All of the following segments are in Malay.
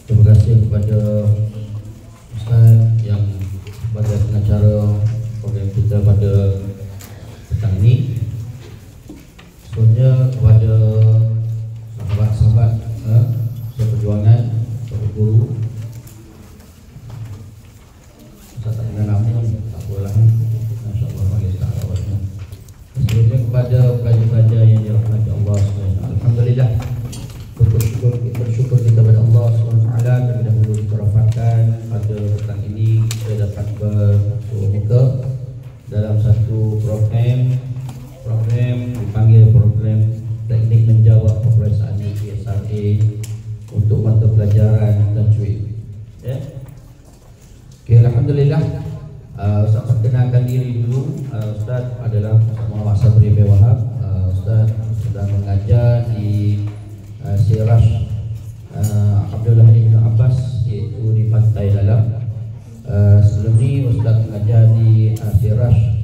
Terima kasih kepada Ustaz yang sebagai pengacara program kita pada petang ini. Sebenarnya kepada sahabat-sahabat seperjuangan, sahabat guru, Ustaz tak kenal nama, tak apalah, insyaAllah panggil Ustaz awalnya. Sebenarnya kepada pelajar-pelajar yang dirahmati Allah SWT, Alhamdulillah, bersyukur kita kepada Allah SWT. Terlebih dahulu kita rafatkan pada petang ini kita dapat bersuruh muka dalam satu program dipanggil program teknik menjawab peperiksaan PSRA untuk mata pelajaran tajwid. Ya. Okay, Alhamdulillah. Ustaz perkenalkan diri dulu. Ustaz adalah Muhammad Sabri bin Wahab. Ustaz sedang mengajar di Sirash Abdullah Ibn Abbas, iaitu di Pantai Dalam. Sebelum ni Ustaz mengajar di Sirash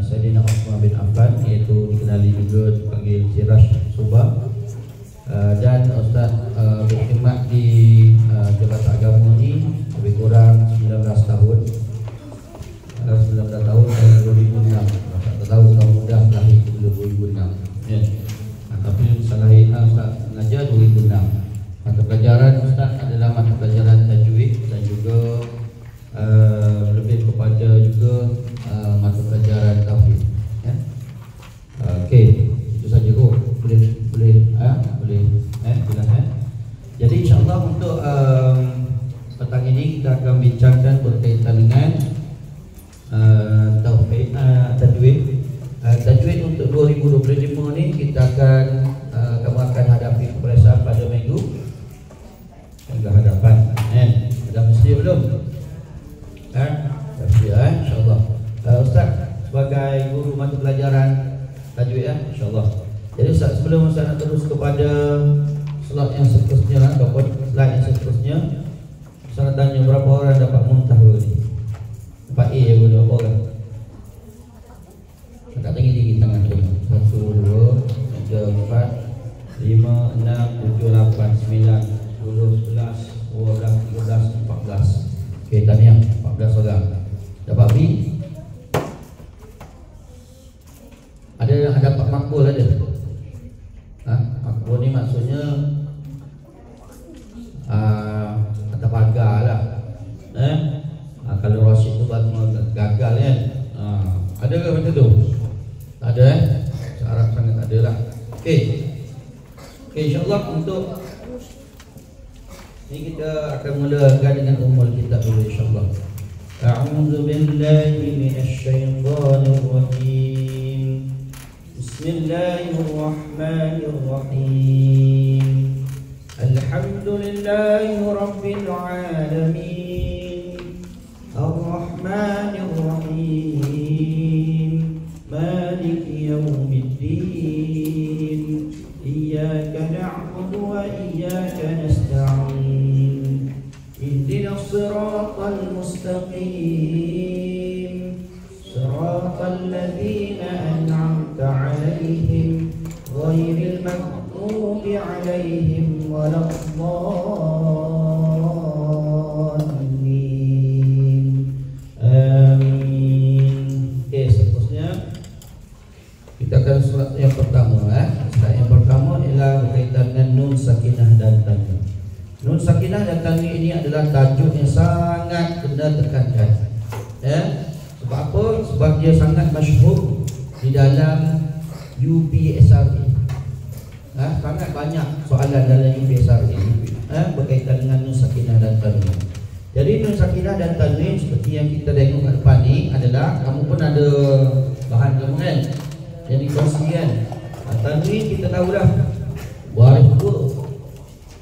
Sayyidina Uthman bin Affan, iaitu dikenali juga dipanggil Sirash Subah. Dan Ustaz berkhidmat di Jabatan Agama ni lebih kurang 19 tahun. 19 tahun dari 2006. Tak tahu tahun mudah lahir 2006. Ya. Tapi salah Ustaz mengajar 2006. Mata pelajaran Ustaz adalah mata pelajaran tajwid dan juga lebih kepada juga mata pelajaran tauhid. Ya. Okey, itu saja kok. Boleh silakan. Jadi insya-Allah untuk petang ini kita akan bincangkan berkaitan dengan tauhid, tajwid. Tajwid untuk 2025 ni kita kamu akan hadapi peperiksaan pada minggu hadapan. Dah mesti belum? Dah mesti insya-Allah. Ustaz sebagai guru mata pelajaran tajwid insya-Allah. Jadi Ustaz, sebelum Ustaz nak terus kepada slide yang seterusnya ataupun slide yang seterusnya, Ustaz nak tanya berapa orang dapat muntah ni? Dapat A je berapa orang? Tak tinggi tangan tu. 1, 2, 3, 4, 5, 6, 7, 8, 9, 10, 11, 12, 13, 14. Okey, tahniah 14 orang. Dapat B? Ada yang dapat makbul ada? Makbul ni maksudnya kata pagar lah. Kalau Rashid tu gagal kan? Ada ke macam tu? Tak ada Seharap sangat ada lah. Okey, insyaAllah untuk ini kita akan mulakan dengan umul kitab dulu insyaAllah. A'udzu billahi minasyaitonir rajim. Bismillahirrahmanirrahim. Alhamdulillahi rabbil alamin. Ar-Rahmanir Rahim. Maliki yaumiddin. Iyyaka na'budu wa iyyaka nasta'in. Ihdinas siratal mustaqim. Siratal ladzina an'amta 'alaihim ghairil maghdubi 'alaihim waladdallin. Amin. Okey, seterusnya kita akan surat yang pertama. Surat yang pertama ialah berkaitan dengan nun sakinah dan tanwin. Nun sakinah dan tanwin ini adalah tajuk yang sangat kena tekankan. Sebab apa? Sebab dia sangat masyhur di dalam UPSRA. Sangat banyak soalan dalam UPSRA berkaitan dengan nun sakinah dan tanwin. Jadi nun sakinah dan tanwin seperti yang kita tengok kat depan ni adalah, kamu pun ada bahan kamu kan yang dikongsikan. Tanwin kita tahu dah, baris dua,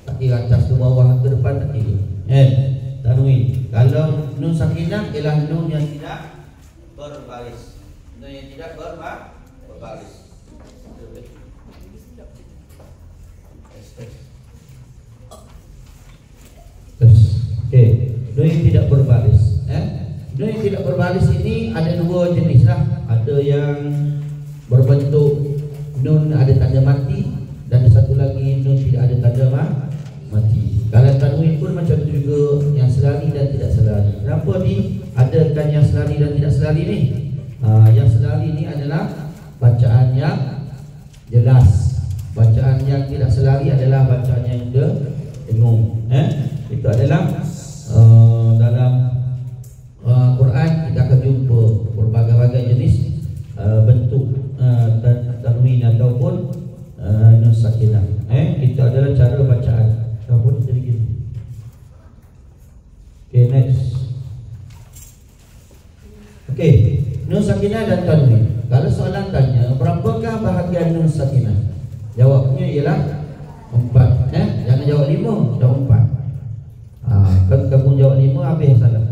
tak kira atas ke bawah ke depan tak kira. Tanwin. Kalau nun sakinah ialah nun yang tidak berbaris. Nun yang tidak berbaris. Okey, nun yang tidak berbaris. Nun yang tidak berbaris ini ada dua jenis lah. Ada yang berbentuk nun ada tanda mati dan satu lagi nun tidak ada tanda mati. Kalau tanwin pun macam tu Yang selari ini adalah bacaan yang jelas. Bacaan yang tidak selari adalah bacaan yang dengung. Itu adalah dalam Quran kita akan jumpa berbagai-bagai jenis bentuk tanwin ataupun nun sakinah. Itu adalah cara bacaan. Apa jadi gini? Okay, next. Okay, nun sakinah dan tanwin. Kalau soalan tanya berapakah bahagian nun sakinah? Jawabnya ialah 4. Jangan jawab 5, jawab 4. Kalau kamu jawab 5 habis salah.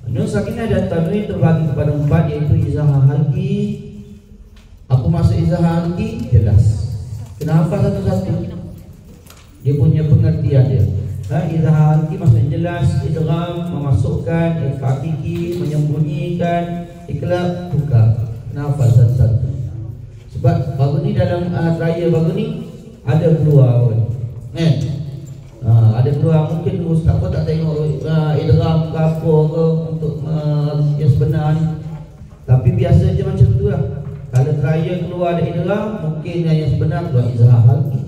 Nun sakinah dan tanwin terbagi kepada 4, iaitu izhar halqi. Apa maksud izhar halqi? Jelas. Kenapa satu-satu? Dia punya pengertian dia. Izhar halqi maksudnya jelas, idgham memasukkan, ikhfa hakiki menyembunyikan, iqlab buka. Kenapa satu-satu? Sebab baru ni dalam trial baru ni ada keluar ada keluar, mungkin ustaz pun tak tengok idgham ke apa ke untuk yang sebenar ni. Tapi biasa je macam tu lah. Kalau trial keluar ada idgham, mungkin yang sebenar keluar izhar halqi.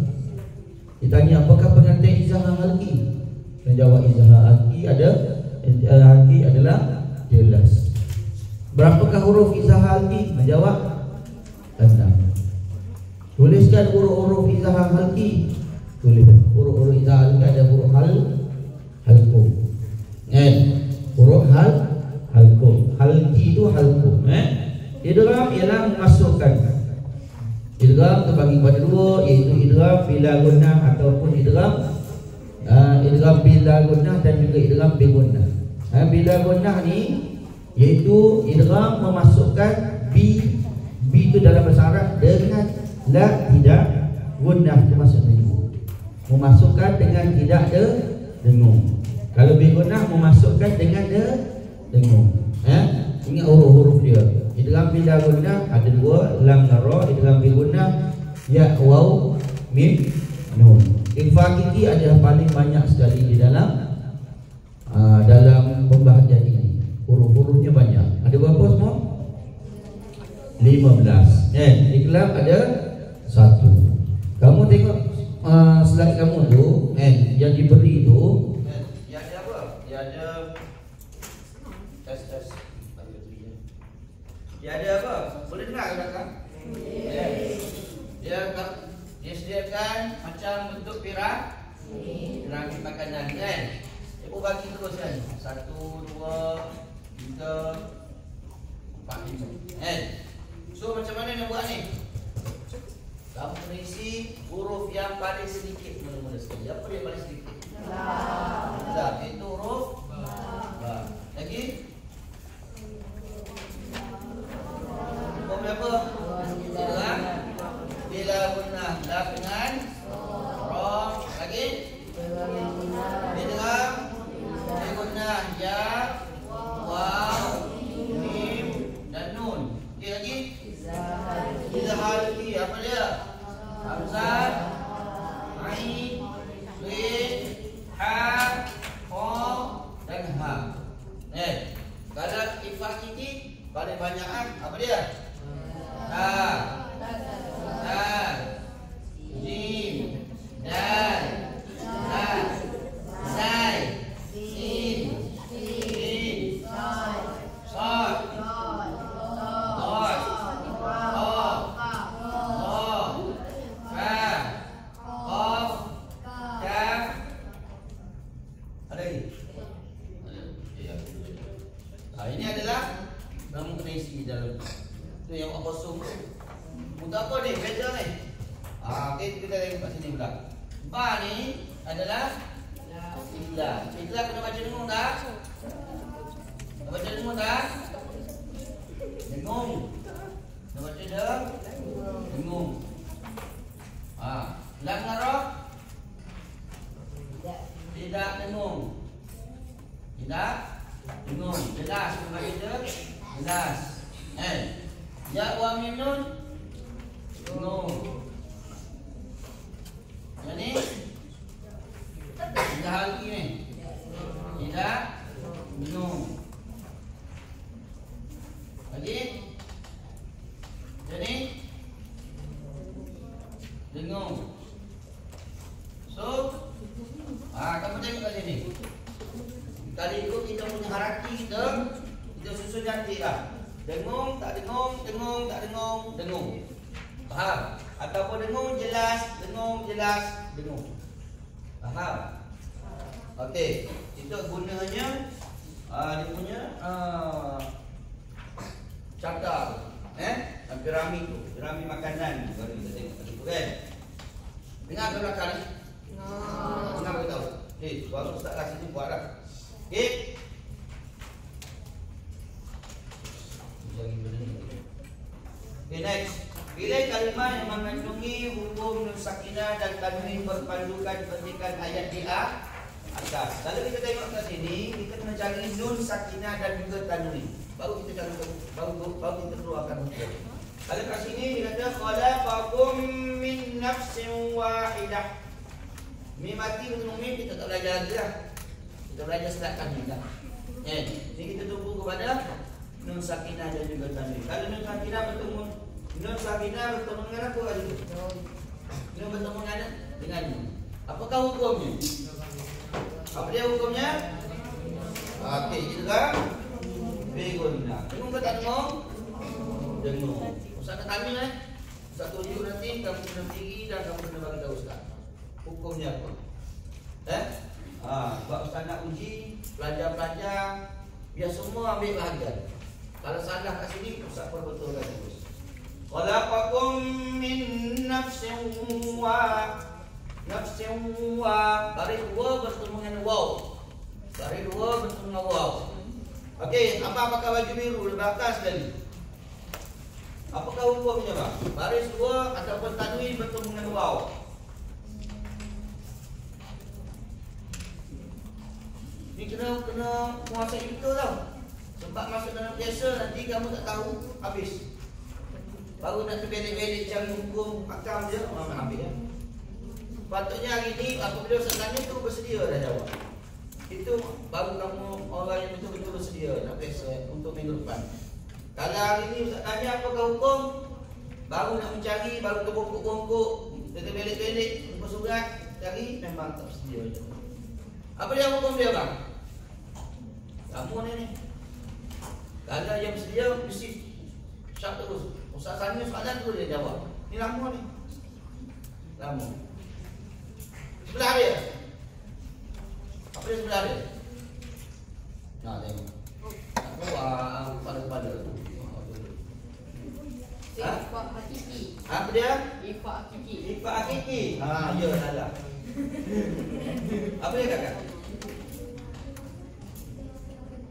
Ditanya apakah pengertian izhar halqi? Dia jawab izhar halqi adalah jelas. Berapakah huruf izhar halqi? Menjawab 6. Tuliskan huruf-huruf izhar halqi. Tulis huruf-huruf izhar halqi, ada huruf halqu. Huruf halqu. Halqi itu halqu. Idgham ialah memasukkan. Idgham terbagi kepada 2, iaitu idgham bila gunnah ataupun idgham bila gunnah dan juga idgham bi gunnah. Bila gunnah ni iaitu idgham memasukkan bi itu dalam bahasa Arab dengan la tidak gunnah, itu maksudnya memasukkan dengan tidak dengung. Kalau bi gunnah memasukkan dengan dengung. Ingat huruf-huruf dia. Idgham bila gunnah ada 2, lam dan ra. Idgham bi gunnah ya, waw, mim, nun. Ikhfa hakiki adalah paling banyak sekali di dalam pembahagian ini. Huruf-hurufnya banyak. Ada berapa semua? 15. Iqlab ada 1. Kamu tengok slide kamu tu yang diberi tu, dia ada apa? Dia ada tes. Dia ada apa? Boleh dengar kan? Dia sediakan macam bentuk piramid makanan kan? Ibu bagi terus kan? 1, 2, 3, 4, 5. So macam mana nak buat ni? Kamu kena isi huruf yang paling sedikit mula-mula sekali. Apa dia paling sedikit? Ba. Itu huruf ba. Lagi? Huruf berapa? Idgham bila gunnah la dengan ra. Lagi? Idgham bila gunnah ya, waw, mim dan nun. Okey, lagi? Izhar halqi apa dia? Hamzah, ain, sin, ha, kha dan ha. Kalau ikhfa hakiki paling banyak apa dia? Ha, jim, dal, zai, sin, sad, ini adalah kamu kena isi dalam tu yang kosong tu. Untuk apa ni? Beza ni. Okey, kita tengok kat sini pula. Ba ni adalah ikhlas. Ikhlas kena baca dengung tak? Kena baca dengung tak? Dengung. Kena baca dengung. Lam ngarah? Tidak dengung. Tidak dengung. Jelas kena baca jelas. Ya wa mim nun dengung. Yang ni tidak halqi ni. Tidak dengung. Lagi. Jadi dengung. So, kamu tengok kat sini. Kali itu kita punya hierarki kita susun cantik lah. Dengung, tak dengung, dengung, tak dengung, dengung. Faham? Ataupun dengung jelas, dengung jelas, dengung. Faham? Okey, itu gunanya dia punya carta, piramid tu, piramid makanan. Baru kita tengok tadi tu kan. Dengar ke belakang ni? Dengar beritahu. Baru Ustaz lah sini buat lah. Okey. Okay, next. Pilih kalimah yang mengandungi hukum nun sakinah dan tanwin berpandukan petikan ayat di atas. Kalau kita tengok kat sini, kita kena cari nun sakinah dan juga tanwin. Baru kita cari, baru kita keluarkan hukum. Kalau kat sini dia kata khalaqakum min nafsin wahidah. Mim mati betul mim kita tak belajar lagi lah. Kita belajar sedakkan ni lah. Jadi kita tunggu kepada nun sakinah dan juga tanwin. Kalau nun sakinah bertemu dengan apa kali tu? Nun bertemu dengan nun. Apakah hukumnya? Apa dia hukumnya? Okey, kita kan? Beguna. Dengung ke tak dengung? Dengung. Ustaz nak tanya Ustaz tunjuk nanti kamu kena pergi dan kamu kena bagi tahu Ustaz. Hukumnya apa? Sebab Ustaz nak uji pelajar-pelajar biar semua ambil bahagian. Kalau salah kat sini Ustaz perbetulkan terus. Khalaqakum min nafsin baris dua bertemu dengan waw. Baris dua bertemu dengan waw. Okey, apa pakai baju biru di belakang sekali? Apakah hukumnya, Pak? Baris dua ataupun tanwin bertemu dengan waw. Ni kena menguasai betul tau. Sebab masuk dalam biasa nanti kamu tak tahu habis. Baru nak terbelik-belik cari hukum akam je, orang ambil ya. Patutnya hari ni apabila Ustaz tanya tu bersedia dah jawab. Itu baru kamu orang yang betul-betul bersedia nak biasa untuk minggu depan. Kalau hari ni Ustaz tanya apakah hukum, baru nak mencari, baru terbongkok-bongkok, terbelik-belik, jumpa surat, cari memang tak bersedia je. Apa dia hukum dia, bang? Kamu ni. Kalau yang bersedia mesti syak terus. Ustaz tanya soalan tu dia jawab. Ni lama ni. Lama. Sebelah dia. Apa dia sebelah dia? Nah, tengok. Pada tu. Ifak hakiki. Apa dia? Ifak hakiki. Ifak hakiki. Ya salah. Apa dia kakak?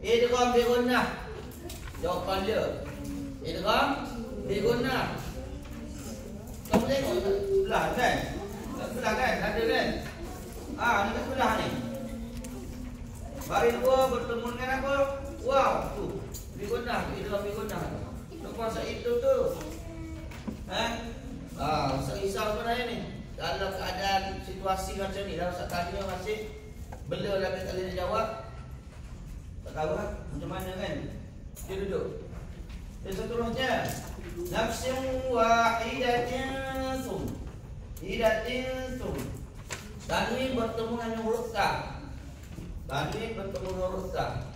Idgham bi gunnah. Jawapan dia. Idgham bi gunnah. Kamu tengok sebelah kan? Sebelah kan? Ada kan? Ni kat sebelah ni. Baris dua bertemu dengan apa? Wow, tu. Bi gunnah, idgham bi gunnah. Nak masa itu tu. Ustaz risau sebenarnya ni. Dalam keadaan situasi macam ni, dah Ustaz tanya masih bela lagi tak boleh jawab. Tak tahu lah macam mana kan. Dia duduk. Dia seterusnya nafsin wahidatin sum. Hidatin sum. Tanwin bertemu dengan huruf ta. Tanwin bertemu dengan huruf ta.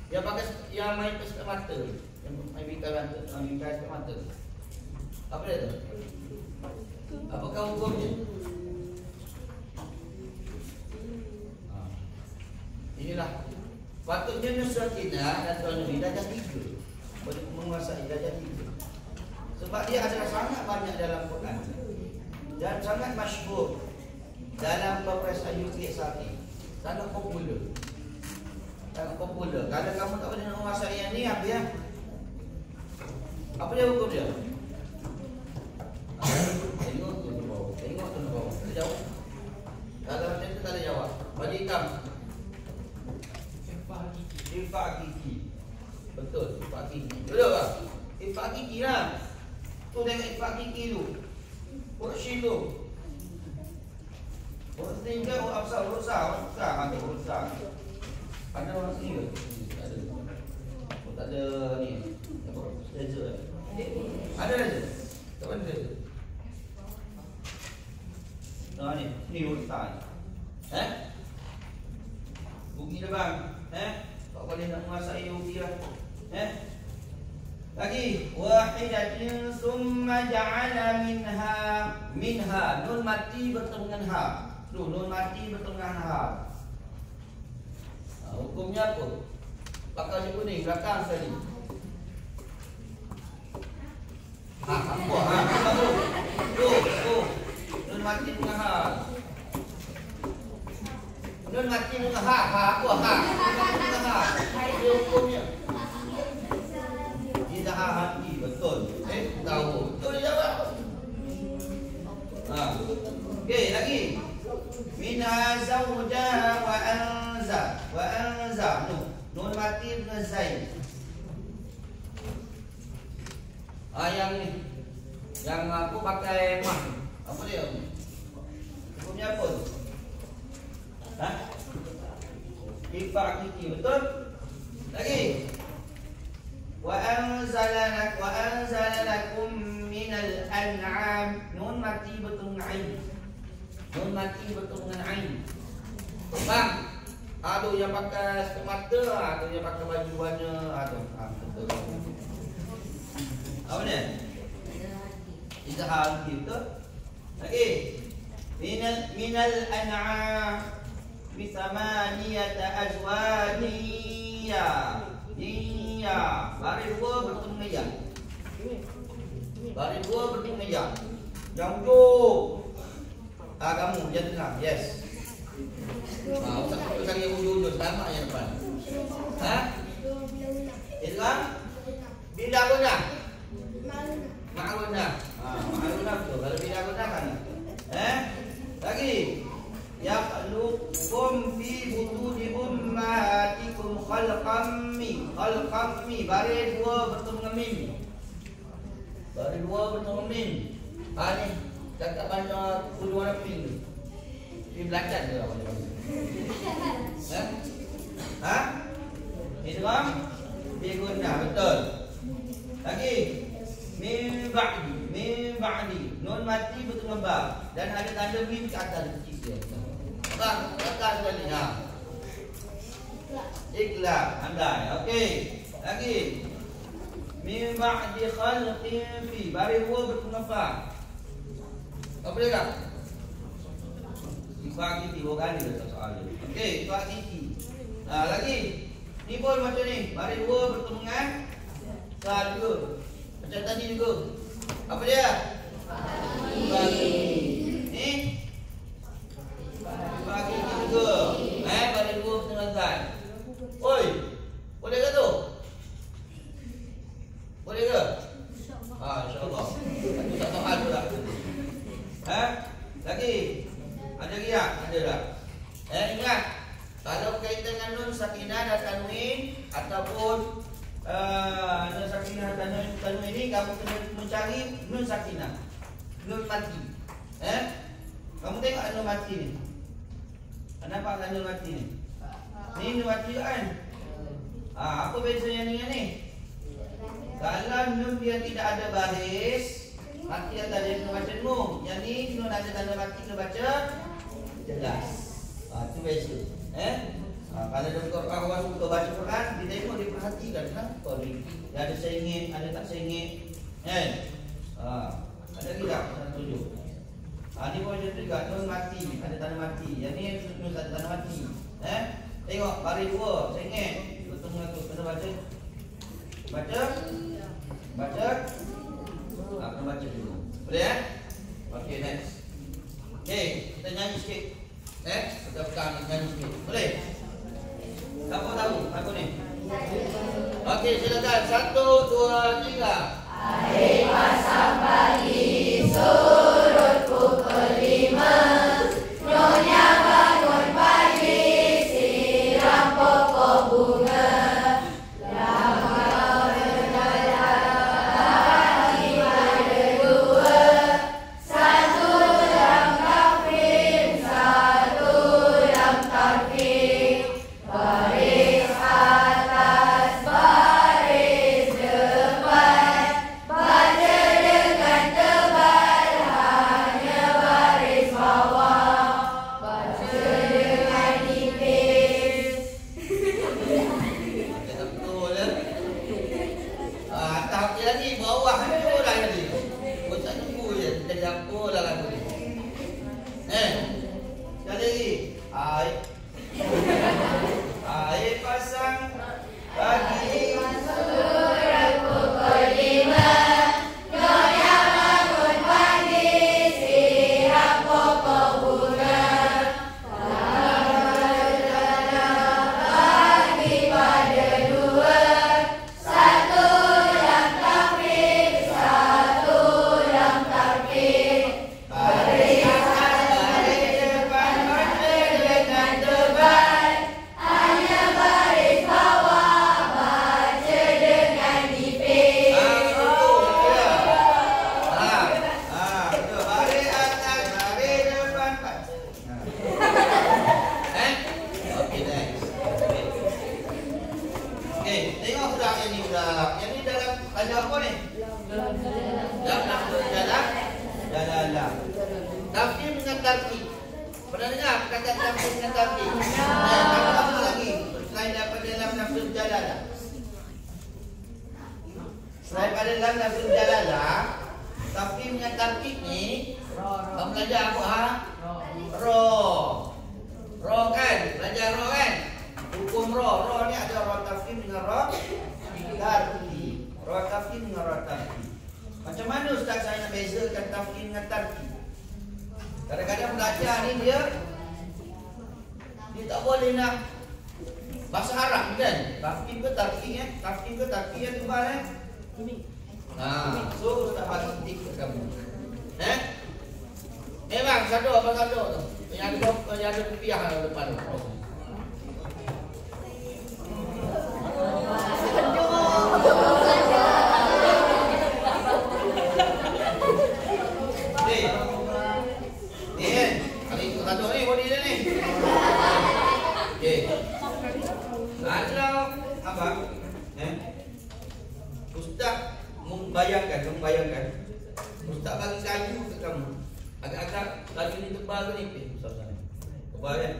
Yang pakai yang main pesat mata. Yang main bingkai mata. Apa dia tu? Apakah hukumnya? Inilah patutnya nusratina dan tanwin darjah 3. Boleh menguasai darjah 3. Sebab dia adalah sangat banyak dalam Quran dan sangat masyhur dalam peperiksaan UPSRT. Sangat popular. Sangat popular. Kalau kamu tak boleh menguasai yang ni, apa ya? Apa dia hukum dia? Tengok tu bawah. Tengok tu bawah. Tak jawab. Kalau macam tu tak ada jawab. Baju hitam. Ifak hakiki. Betul, ifak hakiki. Betul tak? Ifak hakiki lah. Tu tengok ifak hakiki tu. Huruf shin tu. Huruf tinggal, huruf absar, huruf sah. Ada huruf sah. Ada orang sini ke? Tak ada. Tak ada ni. Apa? Saya Ada aja. Tak ada. Nah ni urutan. Ugi dah bang. Tak boleh nak menguasai ugi lah. Lagi wahidatin summa ja'ala minha nun mati bertemu dengan ha. Tu nun mati bertemu dengan ha. Hukumnya apa? Pakai je kuning belakang sekali. Apa tu? Tu. Nun mati dengan ha. Nun mati dengan ha. Apa ha? Dengan ha. Dia hukumnya. Dia hati betul. Tahu. Betul dia jawab. Okey, lagi. Minha zawjaha wa anza. Nun mati dengan zaid. Yang ni. Yang aku pakai mah. Apa dia? Hukumnya apa? Ifak kiki, betul? Lagi. Wa anzala lakum minal an'am. Nun mati betul dengan ain. Nun mati betul dengan ain. Bang, ada yang pakai semata, ada yang pakai baju warna, ada. Betul. Apa ni? Izhar gitu. Lagi. Minal an'am bisamaniyata azwajiyya. Iya, baris dua bertemu dengan ya. Baris dua bertemu dengan ya. Yang tu. Kamu yang tengah. Yes. Satu kali yang ujung-ujung selamat yang depan. Itu bila guna? Ma'guna. Ma'guna betul. Kalau bila guna kan. Lagi. Yakhluqukum fi butuni ummahatikum khalqan min. Baris dua bertemu dengan mim. Baris dua bertemu dengan mim. Ni cakap banyak kudu warna pink ni. Ini belacan ke apa ni? Ini terang? Biguna, betul. Lagi. Min ba'di. Nun mati bertemu dengan ba. Dan ada tanda mim ke atas kecil dia. Bang, tekan sekali. Ikhlas, andai. Okey. Lagi. Min ba'di khalqin fi. Baris dua bertemu dengan fa. Apa dia kak? Ifak kiti, dua kali dah soal dia. Okey, ifak kiti. Lagi. Ni pun macam ni. Baris dua bertemu dengan fa juga. Macam tadi juga. Apa dia? Bagi. Ni? Bagi juga. Baris dua bertemu dengan fa. Oi. Boleh ke tu? Boleh ke? InsyaAllah. Aku tak tahu hal pula. Lagi. Ada lagi tak? Ada tak? Ingat. Kalau kaitan dengan nun sakinah dan tanwin ataupun nun sakinah dan tanwin ini, kamu kena mencari nun sakinah, nun mati. Kamu tengok nun mati ni. Kenapa ada nun mati ni? Ni nun mati kan? Apa bezanya dengan ni? Kalau nun dia tidak ada baris, mati atas dia kena baca nun. Yang ni nun ada tanda mati kena baca jelas. Itu beza. Kalau dalam Quran orang suka baca Quran, dia tengok, dia perhatikan kenapa ni. Dia ada sengit, ada tak sengit. Ada lagi tak? Saya tunjuk. Ni pun macam tu juga, nun mati, ada tanda mati. Yang ni nun ada tanda mati. Tengok baris dua, sengit. Betul tu, kena baca. Baca. Kena baca dulu. Boleh Okey, next. Okey, kita nyanyi sikit. Kita pegang nyanyi sikit. Boleh? Siapa tahu aku ni? Okey, silakan. 1, 2, 3. Hari pasang pagi surut pukul 5. Nyonya bangun pagi siram pokok bunga. Lama berjalan hari pada 2. Jadi bawah tu dah jadi. Kau tak tunggu je. Jadi apa lah lagu ni. Sekali lagi. Air pasang pagi. Surat pukul 5, nyonya bangun pagi, siram pokok bunga. Pagi pada 2, satu yang takbir, satu yang takbir. Barisan baris depan baca dengan tebal, hanya baris bawah baca dengan nipis. Betul. Baris atas, baris depan baca. Okey, next. Okey, tengok budak yang ni budak. Yang ni dalam ada apa ni? Dalam nafsul jalalah. Tafsir dengan tarkib. Pernah dengar perkataan tafsir dengan tarkib? Apa lagi selain daripada dalam nafsul jalalah? Selain pada dalam nafsul jalalah, tafsir dengan tarkib ni kamu belajar apa Ro kan? Belajar ro kan? Hukum ro ni ada ro tafsir dengan ro tarkib. Ro tafsir dengan ro tarkib. Macam mana ustaz saya nak bezakan tafsir dengan tarkib? Kadang-kadang belajar ni dia tak boleh nak bahasa Arab kan? Tafsir ke tarkib kan? Tafsir ke tarkib yang tebal kan? So ustaz bagi tik ke kamu. Memang satu apa satu tu. Yang ada rupiah depan tu. Ustaz membayangkan Ustaz bagi kayu ke kamu. Agak-agak kayu ni tebal ke nipis Ustaz sana. Tebal kan?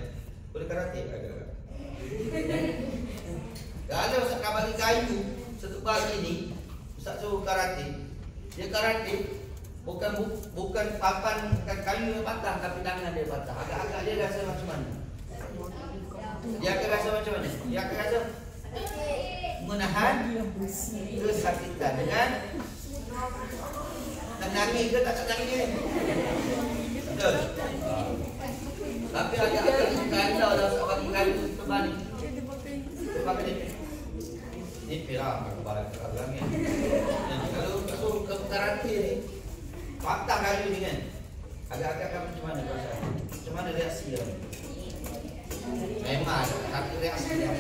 Boleh karatik agak-agak. Kalau Ustaz bagi kayu setebal ini, Ustaz suruh karatik. Dia karatik bukan papan kayu yang patah, tapi tangan dia patah. Agak-agak dia rasa macam mana? Dia akan rasa macam mana? Dia akan rasa menahan kesakitan dengan nangis ke tak nangis. Betul. Tapi agak-agak kandau dah Ustaz bagi kayu tebal ni. Tebal ni. Ni pirah barang terang ni. Kalau ke karatik ni patah kayu ni kan. Agak-agak macam mana perasaan? Macam mana reaksi dia? Memang tapi reaksi dia.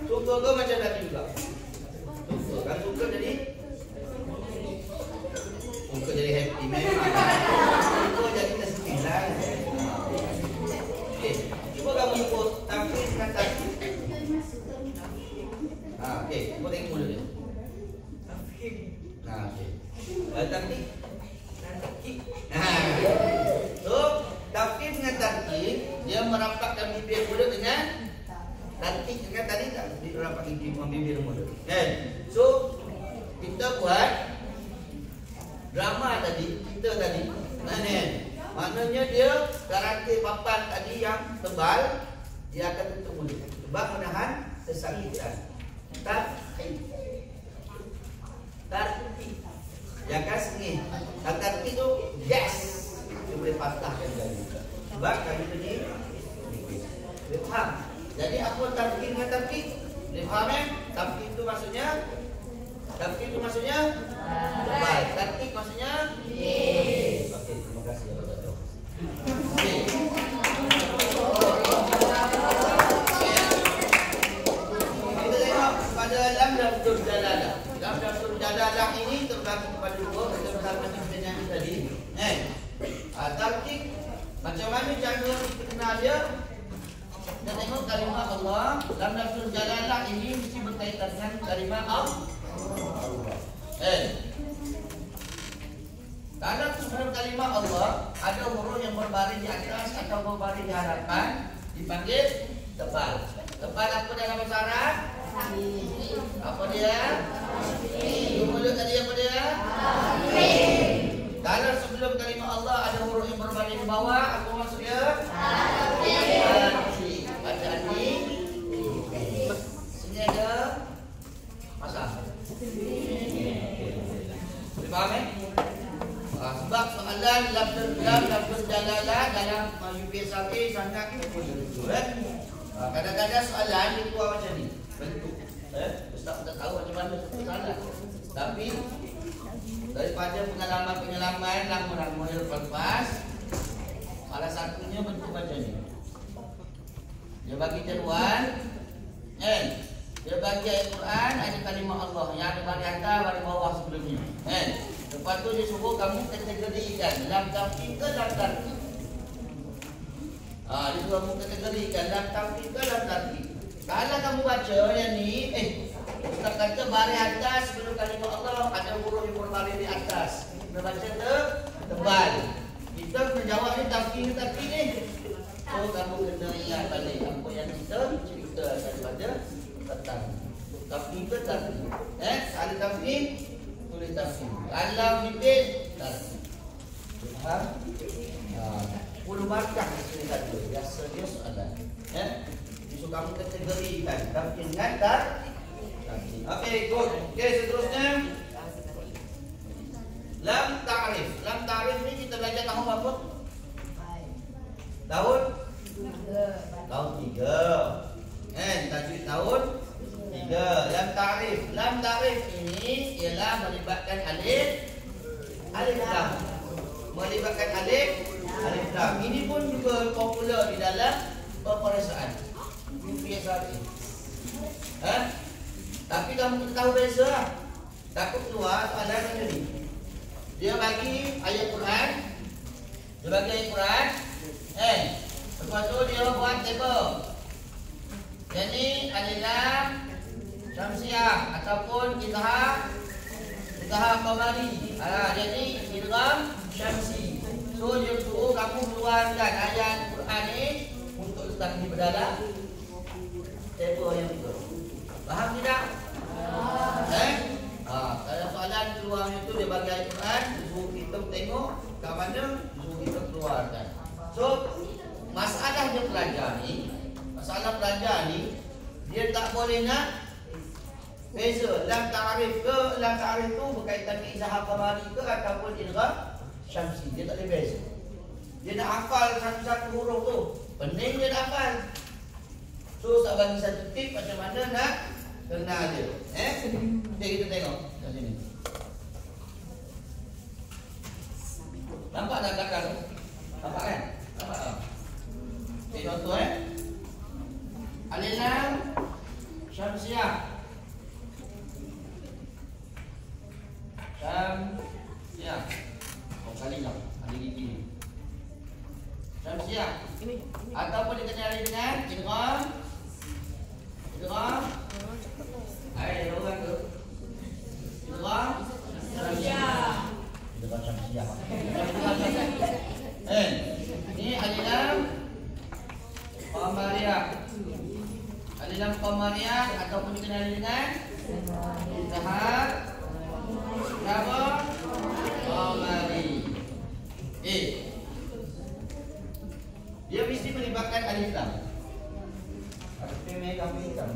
Suka ke macam tadi juga? Suka kan suka jadi happy memang. Suka jadi tersentuh. Okey, cuba kamu ikut tafsir dengan tarkib. Okey, cuba tengok dulu ni. Tafsir. Okey. Tarkib. So, tafsir dengan tarkib dia merapatkan bibir mulut dengan tarkib dengan tadi tak dirapatkan bibir mulut. Kan? So, kita buat drama tadi, maknanya dia karakter papan tadi yang tebal, dia akan tutup mulut. Sebab menahan kesakitan. Tarkib. Dia akan sengih. Tarkib tu gas. Dia boleh patahkan kayu. Sebab kayu tadi dia faham. Jadi apa tarkib dengan tarkib? Dia faham kan? Tarkib itu maksudnya tebal. Tarkib maksudnya yes. Okey, terima kasih Abang. Okey. Kita tengok pada dalam nafsul jalalah. Dalam nafsul jalalah ini terbagi kepada dua, kita bersama dengan tadi. Tarkib macam mana cara kenal dia? Kita tengok kalimah Allah. Dalam nafsul jalalah ini mesti berkaitan dengan kalimah Allah. Dalam sebelum kalimah Allah ada huruf yang berbaris di atas atau berbaris di hadapan dipanggil tebal. Tebal apa dalam bahasa Arab? Apa dia? Huruf mulut tadi apa dia? Kalau sebelum kalimah Allah ada huruf yang berbaris di bawah, apa maksudnya? Bacaan ni. Sini ada masalah. Boleh faham sebab soalan lafaz jalalah dalam UPSRA sangat kadang-kadang soalan dia keluar macam ni bentuk. Ustaz tak tahu macam mana soalan. Tapi daripada pengalaman lama-lama yang lepas, salah satunya bentuk macam ni. Dia bagi jadual, dia bagi ayat Quran, ada kalimah Allah yang ada bagi atas, bagi bawah sebelumnya. Lepas tu dia suruh kamu kategorikan lam tafsir ke lam tartib. Dia suruh kamu kategorikan lam tafsir ke lam tartib. Kalau kamu baca yang ni, Ustaz kata baris atas sebelum kalimah Allah ada huruf yang berbaris di atas. Kita baca tebal. Kita kena jawab ni tafsir ni. So kamu kena ingat balik apa yang kita cerita daripada petang. Tafsir ke tartib. Kalau tafsir tulis tafsir. Kalau detail tafsir. Faham? 10 markah kita kata. Biasa dia soalan. So kamu kategorikan tafsir dengan tartib. Okey, good. Okey, seterusnya lam ta'rif. Lam ta'rif ni kita belajar tahun berapa? Tahun 3. Tajwid tahun 3. Lam ta'rif. Lam ta'rif ini ialah melibatkan alif lam. Melibatkan alif lam. Ini pun juga popular di dalam peperiksaan UPSRA. Tapi kamu kena tahu beza lah. Takut keluar soalan macam ni. Dia bagi ayat Quran. Lepas tu dia buat table. Jadi alif lam syamsiah ataupun idgham qamari. Jadi idgham syamsi. So dia suruh kamu keluarkan ayat Quran ni untuk letak di dalam table yang itu. Faham tidak? Kalau soalan keluarnya tu dia bagi ayat Quran, suruh kita tengok kat mana, suruh kita keluarkan. So masalah pelajar ni dia tak boleh nak beza lam ta'rif ke lam ta'rif tu berkaitan dengan izhar qamari ke ataupun idgham syamsi. Dia tak boleh beza. Dia nak hafal satu-satu huruf tu. Pening dia nak hafal. So saya bagi satu tip macam mana nak kenal dia. Okey, kita tengok kat sini. Nampak tak belakang tu? Nampak kan? Nampak tak? Okey, contoh alif lam syamsiah. Syamsiah. Kali tak? Ada gigi ni. Syamsiah. Ataupun dikenali dengan idgham. Hai, orang tu. Idgham syamsiah. Idgham syamsiah. Ini alif lam qamariyah. Alif lam qamariyah ataupun dikenali dengan idgham qamari. Dia mesti melibatkan alif lam. Tapi mereka hitam.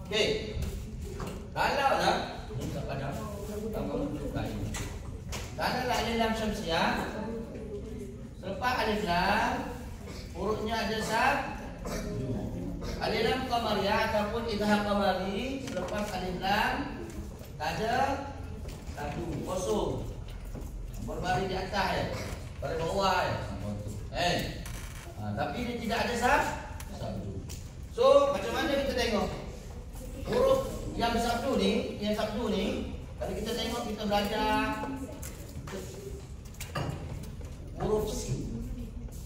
Okey. Kalau dah tak pada kamu tunjukkan ini. Kalau alif lam syamsiah selepas alif lam hurufnya ada alif lam qamariyah ataupun idgham qamari selepas alif lam ada satu kosong berbaris di atas ya, pada bawah ya. Tapi dia tidak ada satu. So macam mana kita tengok huruf yang sabdu ni, kalau kita tengok kita belajar huruf sin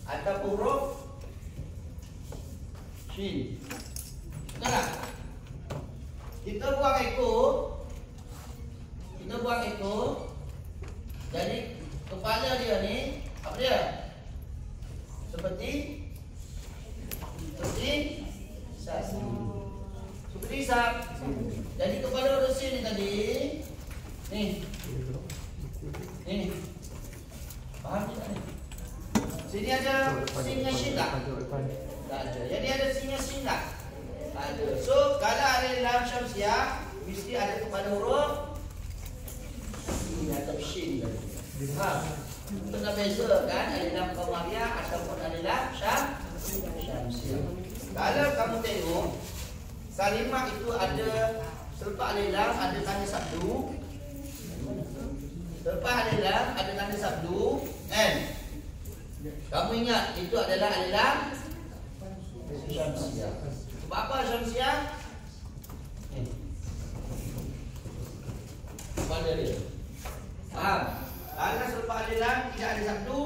atau huruf shin. Betul tak? Kita buang ekor. Jadi kepala dia ni apa dia? seperti sapi. Seperti sapi. Jadi kepala huruf sin ni tadi, ni. Faham tak ni? Sini ada sinnya shin tak? Tak ada. Jadi ada sinnya shin tak? Tak ada. So kalau ada dalam Syamsiah mesti ada kepada huruf sin atau shin tadi. Faham? Untuk nak bezakan ada dalam Qamariyah ataupun ada dalam Syamsiah. Kalau kamu tengok kalimah itu ada selepas alif lam ada tanda sabdu. Selepas alif lam ada tanda sabdu, kan? Kamu ingat itu adalah alif lam Syamsiah. Sebab apa Syamsiah? Pada dia. Faham? Kalau selepas alif lam tidak ada sabdu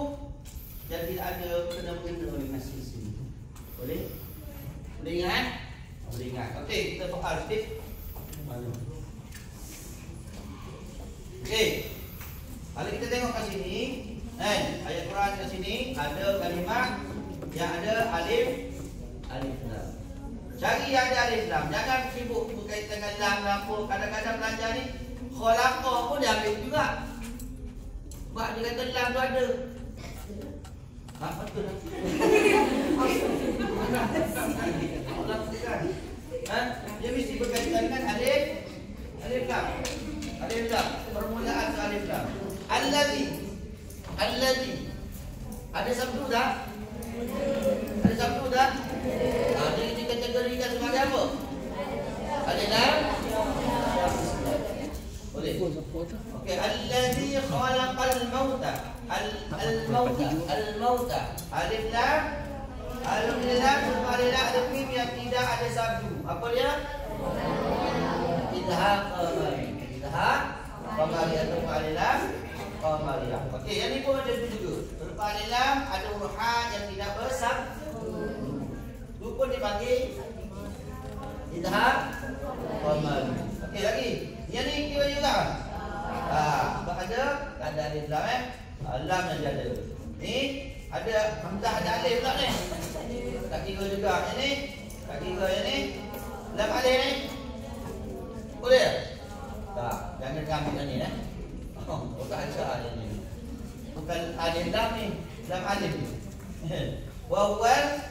dan tidak ada kena-mengena oleh masing-masing. Boleh? Boleh ingat? Boleh ingat. Okey, kita soal sikit. Okey. Kalau kita tengok kat sini, ayat Quran kat sini ada kalimah yang ada alif lam. Cari yang ada alif lam. Jangan sibuk berkaitan dengan lam apa. Kadang-kadang belajar ni khalaqa pun dia ambil juga. Sebab dia kata lam tu ada. Betul lah. Allah bukan. Dia mesti berkaitan dengan alif lam. Alif lam. Permulaan ke alif lam. Allazi. Ada sabdu tak? Ada sabdu tak? Dia dikategorikan sebagai apa? Alif lam. Boleh. Okey, allazi khalaqal mauta. Al-mauta. Alif lam. Alhamdulillah, alif lam ada mim yang tidak ada sabdu. Apa dia? Idhaq Qamariyah atau alif lam Qamariyah. Okey, yang ni pun ada juga. Selepas alif lam ada huruf ha yang tidak bersabdu. Itu pun dipanggil idhaq Qamariyah. Okey, lagi. Yang ni kira juga. Sebab ada alif lam lam yang ada. Ni ada hamzah ada alif pula ni. Tak kira juga yang ni. Tak kira yang ni. Lam alif ni. Boleh? Tak, jangan ambil yang ni bukan ajar yang ni. Bukan alif lam ni, lam alif ni. Wa huwal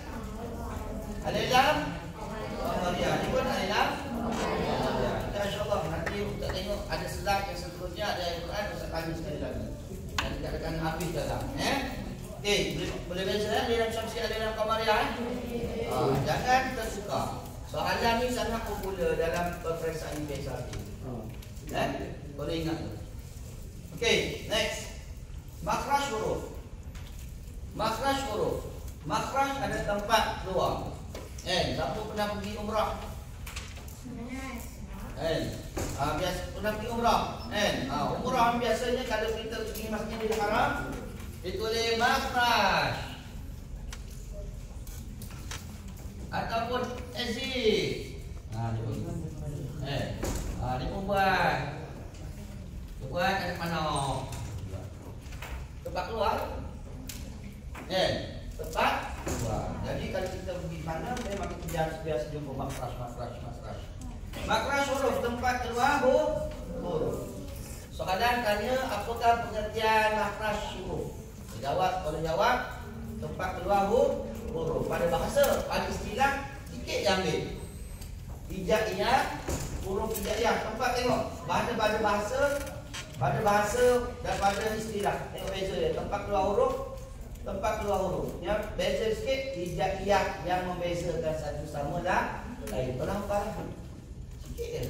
alif lam Qamariyah. Ni pun alif lam Qamariyah. Insya-Allah nanti kita tengok ada slide yang seterusnya ada Al-Quran Ustaz tanya sekali lagi. Dan kita akan habis dalam okey, boleh beza dalam Syamsiah dalam Qamariyah jangan tersuka. Soalan ni sangat popular dalam peperiksaan PSRT. Boleh ingat tu. Okey, next. Makhraj huruf. Makhraj ada tempat keluar. Siapa pernah pergi umrah? Biasa pernah pergi umrah. Umrah biasanya kalau kita pergi Masjidil Haram ditulis makhraj ataupun exit. Dia pun buat kat mana? Tempat keluar. Tempat keluar. Jadi kalau kita pergi mana memang kita biasa jumpa makhraj. Makhraj huruf, tempat keluar huruf. Soalan tanya apakah pengertian makhraj huruf? Kalau jawab tempat keluar huruf. Pada bahasa, pada istilah sikit je ambil. Hijaiyah, huruf hijaiyah. Tempat tengok. Pada bahasa dan pada istilah. Tengok beza dia. Tempat keluar huruf. Yang beza sikit hijaiyah yang membezakan satu sama lain. Tolong faham. Sikit je.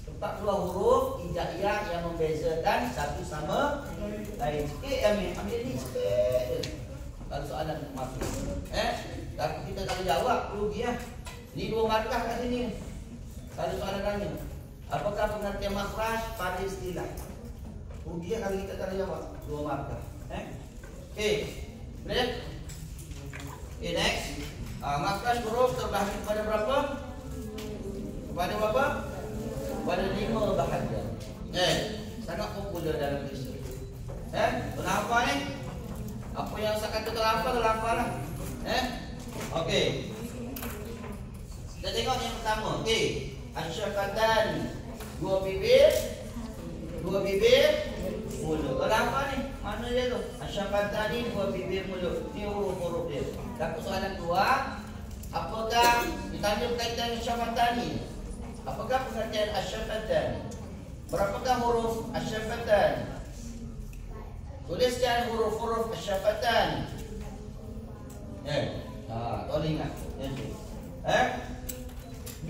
Tempat keluar huruf hijaiyah yang membezakan satu sama lain. Sikit ambil ni sikit je. Kalau soalan masuk. Tapi kita kalau jawab rugi lah. Ni 2 markah kat sini. Kalau soalan tanya, apakah pengertian makhraj pada istilah? Rugi lah kalau kita kalau jawab 2 markah. Okey. Boleh? Okey, next. Makhraj huruf terbahagi kepada berapa? Kepada berapa? Pada 5 bahagian. Sangat popular dalam Malaysia. Kenapa ni? Apa yang Ustaz kata terlafal lah. Okey. Kita tengok yang pertama. Okey. Asyafatan. Dua bibir, mulut. Kalau apa ni? Mana dia tu? Asyafatan ni dua bibir, mulut. Ni huruf-huruf dia. Dapat soalan keluar. Apakah ditanya berkaitan asyafatan ni? Apakah pengertian asyafatan? Berapakah huruf asyafatan? Tuliskan huruf-huruf asyafatan. Tolong ingat. B.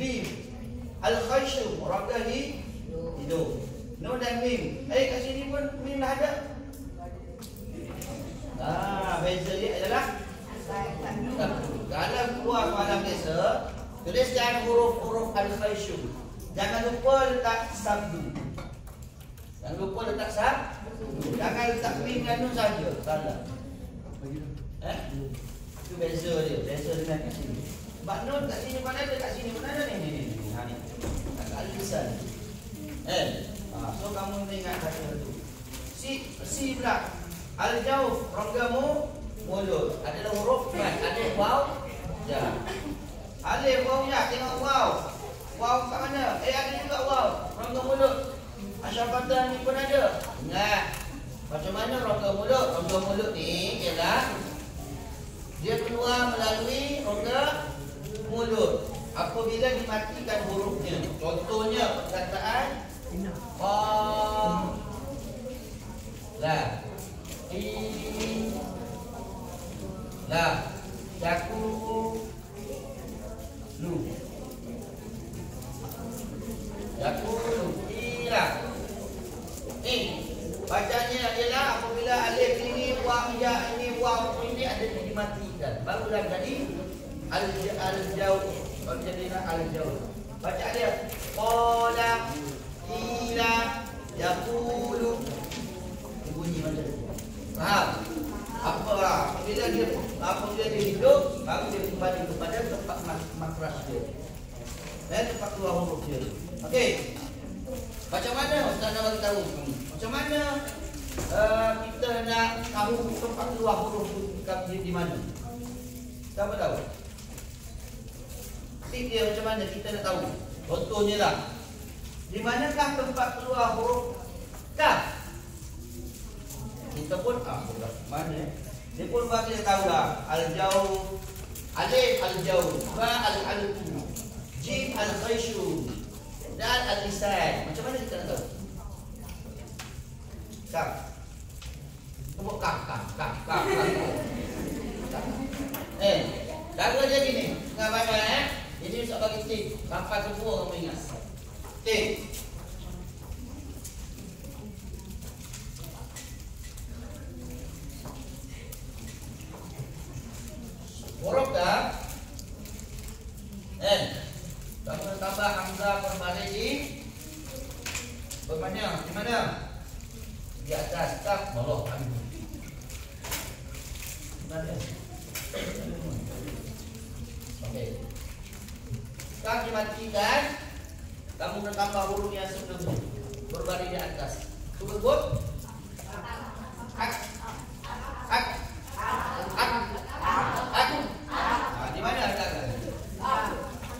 Al-khayshum. Ragahi hidung. Nun dan mim. Kat sini pun mim dah ada. Beza dia adalah dalam keluar malam biasa, tuliskan huruf-huruf al-khayshum. Jangan lupa letak sabdu. Jangan lupa letak sabdu. Jangan letak mim dan nun saja. Salah. Itu beza dia. Beza dengan kat sini. Sebab nun kat sini mana ada, kat sini mana ada ni. Ni. Kat al-lisan. So kamu ingat kata tu. Si pula. Al-jawf, ronggamu, mulut. Adalah huruf kan? Alif, waw, ya. Alif, waw, ya. Tengok waw. Waw kat mana? Ada juga waw. Rongga mulut. Asyafatan ni pun ada. Ingat. Macam mana rongga mulut? Rongga mulut ni ialah dia keluar melalui rongga mulut apabila dimatikan hurufnya. Contohnya perkataan la yakulu ila. Bacanya ialah apabila alif ini, waw, ya ini, waw ini ada dimatikan, barulah jadi al-jawf. Jadilah al-jawf. Baca dia qala, ila, yaqulu. Bunyi macam tu. Faham? Apabila dia hidup, baru dia kembali kepada tempat makhraj dia. Tempat keluar huruf dia. Okey. Macam mana Ustaz nak bagi tahu? Macam mana kita nak tahu tempat keluar huruf di mana? Siapa tahu? Tip dia macam mana kita nak tahu? Contohnya lah, di manakah tempat keluar huruf kaf? Kita pun mana? Dia pun bagi tahu lah. Al-jawf, alif al-jawf, ba al-alif, jim al-khayshum, dal al-lisan. Macam mana kita nak tahu? Kaf. Tepuk kaf. Cara dia gini. Tengah baca Ini Ustaz bagi tip. Sampai semua kamu ingat. Tip. Huruf kaf. Kamu tambah hamzah berbalik di bermana? Di mana? Di atas kaf. Allah. Okey. Kaf dimatikan. Kamu kena tambah huruf yang sebelumnya berbaris di atas. Sebut. Di mana letakkan?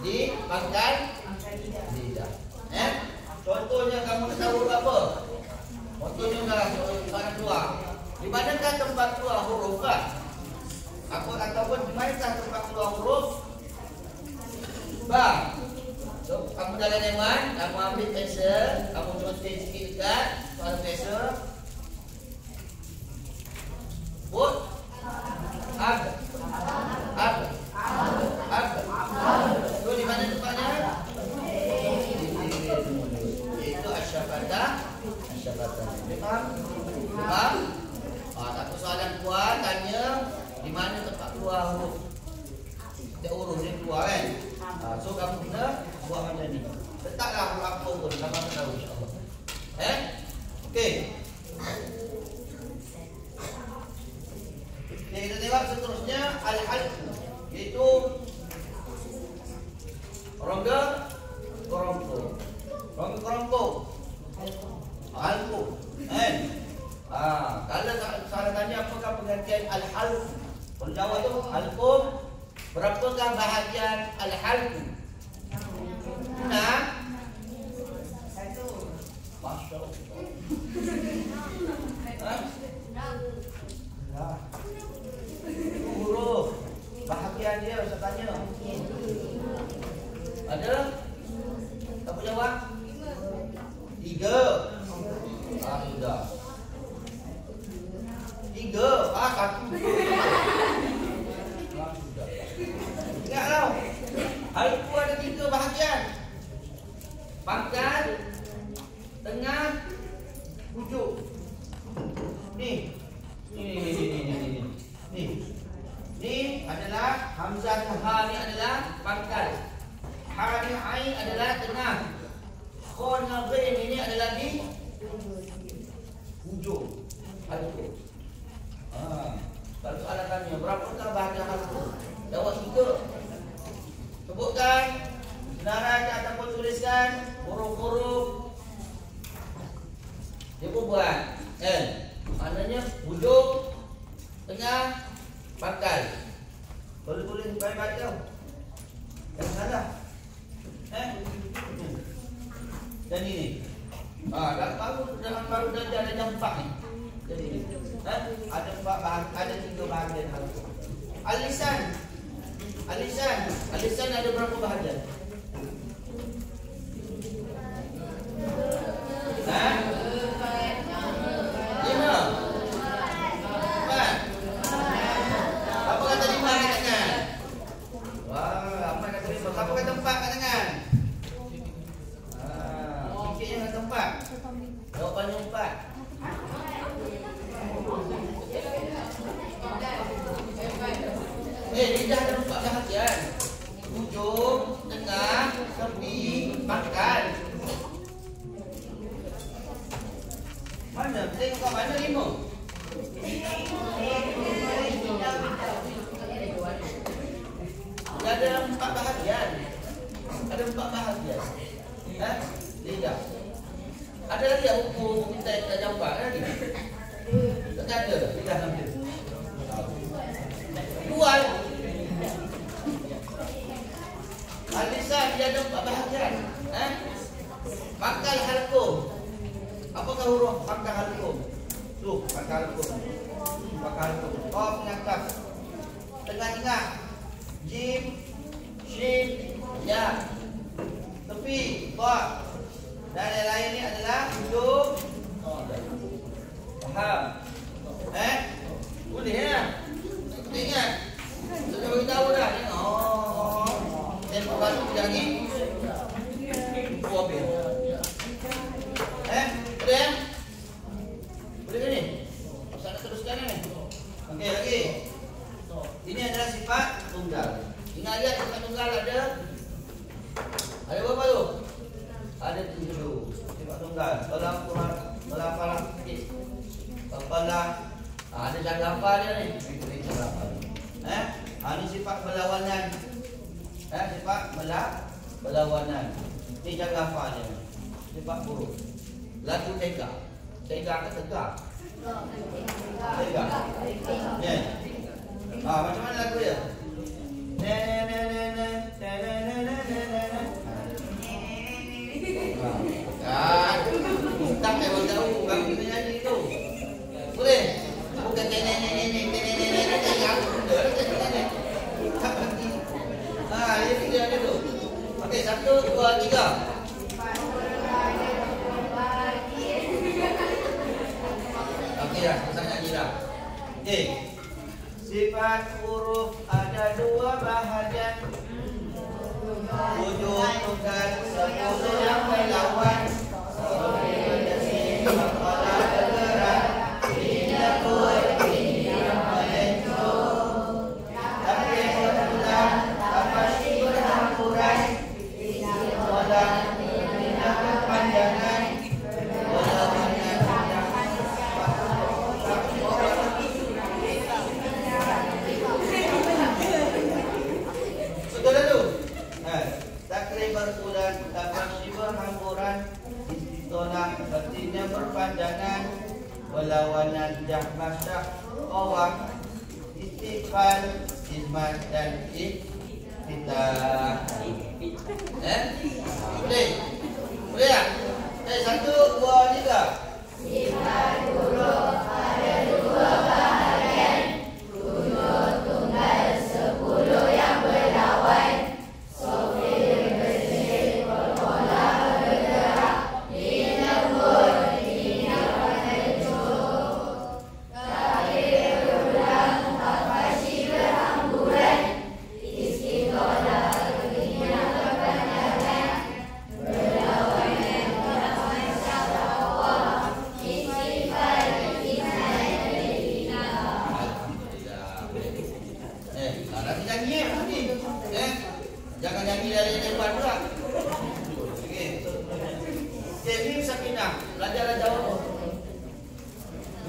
Di pangkal lidah. Contohnya kamu nak tahu apa? Contohnya barang keluar. Di manakah tempat keluar huruf kaf? Ataupun di manakah tempat keluar huruf ba? So, kamu dalam dewan, kamu ambil pensel, kamu contoh sikit dekat soalan pensel. But So di mana tempatnya? Itu asyafatan. Faham? Tak persoalan kuat tanya di mana tempat keluar huruf. Setiap huruf dia keluar kan? So kamu kena buat macam ni. Letaklah huruf apa pun, kamu tahu. Berapakah bahagian al-halqu? Nah, Masya Allah. Huruf bahagian dia saya tanya. Ada? Apa jawab? 3. Sudah. 3. 1. Sudah. Ingat tau. Halqu ada 3 bahagian. Pangkal, tengah, hujung. Ni adalah hamzah ha ni adalah pangkal. Ha ni ain adalah tengah. Kha dengan ghain ini adalah di hujung. Halqu. Kalau soalan tanya berapakah bahagian halqu? Jawab 3. Sebutkan senarai ataupun tuliskan huruf-huruf. Dia pun buat L. Maknanya hujung, tengah, pangkal. Boleh tulis baik-baik tau. Jangan salah. Dan ini. Baru dah ada jam 4 ni. Jadi ni. Ada 4 bahagian, ada 3 bahagian halqu. Al-lisan ada berapa bahagian? Jawapannya 4. Lidah ada 4 bahagian. Hujung, tengah, tepi, pangkal. Mana? Tengok kat mana 5? Dia ada 4 bahagian. Ada 4 bahagian. Lidah. Ada lagi yang buku kita tak jumpa lagi? Tak ada. Lidah ambil. Luar. Al-lisan dia ada 4 bahagian. Pangkal halqu. Apakah huruf pangkal halqu? Tuh, pangkal halqu. Pangkal halqu. Qaf dengan kaf. Tengah-tengah. Jim, shin, ya. Tepi, ta. Dan yang lain ni adalah hujung. Faham? Boleh ya? Ingat. Sudah beritahu dah. Dan orang tu lagi. Buat bil. Boleh? Boleh ke ni? Saya nak teruskan ni. Okey, lagi. Ini adalah sifat tunggal. Ingat lihat sifat tunggal ada berapa tu? Ada 7 sifat tunggal. Dalam Quran, dalam Al-Quran sikit. Kepala ada jaga apa dia ni? Ini jaga apa? Ini sifat berlawanan. Sifat berlawanan. Ini jaga apa dia? Sifat buruk. Lagu tega. Tega ke tegak? Tega. Ya. Macam mana lagu dia? Tak memang tahu orang kita nyanyi tu. Boleh? Bukan ini dia tu. Okey, 1, 2, 3. Okey dah, saya nyanyi dah. Okey. Sifat huruf ada 2 bahagian. Hujung tunggal 10 yang berlawan. Takrim berbulan dah. Boleh? Boleh tak? 1, 2, 3. Sifat huruf ada 2 bahagian. Huruf tunggal 10 yang berlawan. Sofir bersih, berpola bergerak. Di lembut, di nafas lecuh. Takbir berulang, tafasyi berhamburan. Istiqolah keinginan kebenaran. Berlawanan dengan syafaqah. Istifat istifat al-ilah. Nanti nyanyi nanti. Jangan nyanyi dari depan pula. Okey. Mim sakinah, belajar jawab.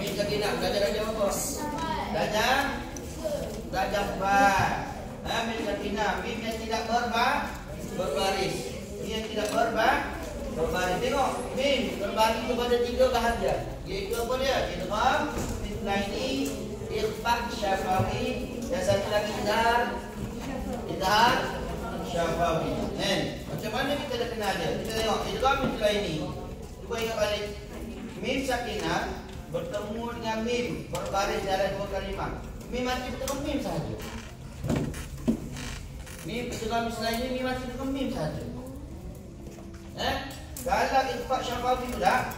Mim sakinah, belajar jawab apa? Belajar ba. Mim sakinah, mim yang tidak berbaris. Mim yang tidak berbaris. Tengok, mim terbagi kepada 3 bahagian. Iaitu apa dia? Idgham, mithlaini, ikhfa syafawi, dan satu lagi idhar syafawi. Macam mana kita dah kenal dia? Kita tengok idgham mithlaini. Cuba ingat balik. Mim sakinah bertemu dengan mim berbaris dalam 2 kalimah. Mim mati bertemu mim sahaja. Mim idgham mithlaini, mim mati bertemu mim sahaja. Kalau ikhfa syafawi pula,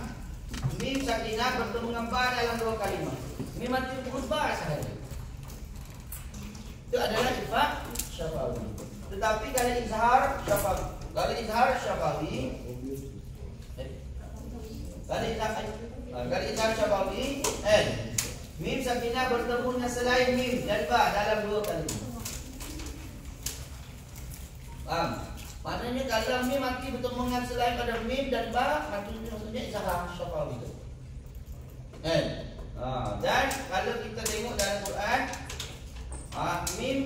mim sakinah bertemu dengan ba dalam 2 kalimah. Mim mati bertemu ba sahaja. Itu adalah ikhfa syafawi. Tetapi kalau izhar syafawi, kalau izhar syafawi, mim sakinah bertemu dengan selain mim dan ba dalam 2 kalimah. Faham? Maknanya kalau mim mati bertemu dengan selain pada mim dan ba, maksudnya izhar syafawi itu. Dan kalau kita tengok dalam Quran, mim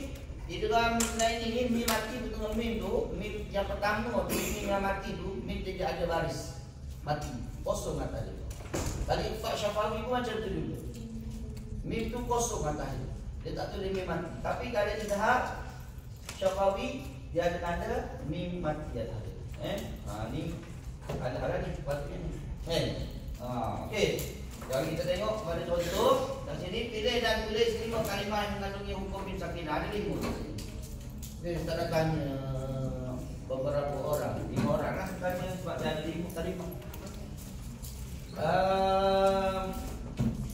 idgham mithlaini, mim mati bertemu mim tu, mim yang pertama tu, mim yang mati tu, mim tidak ada baris, mati, kosong kata dia. Kalau ikhfa syafawi pun macam tu juga. Mim tu kosong kata dia tak tulis mim mati. Tapi kalau izhar syafawi, dia ada tanda mim mati ada. Ni ada ni patutnya ni. Okey. Jadi kita tengok pada contoh kat sini, pilih dan tulis 5 kalimah yang mengandungi hukum mim sakinah. Ada 5. Ni tak nak tanya beberapa orang, 5 orang lah tanya sebab dia ada 5 kalimah.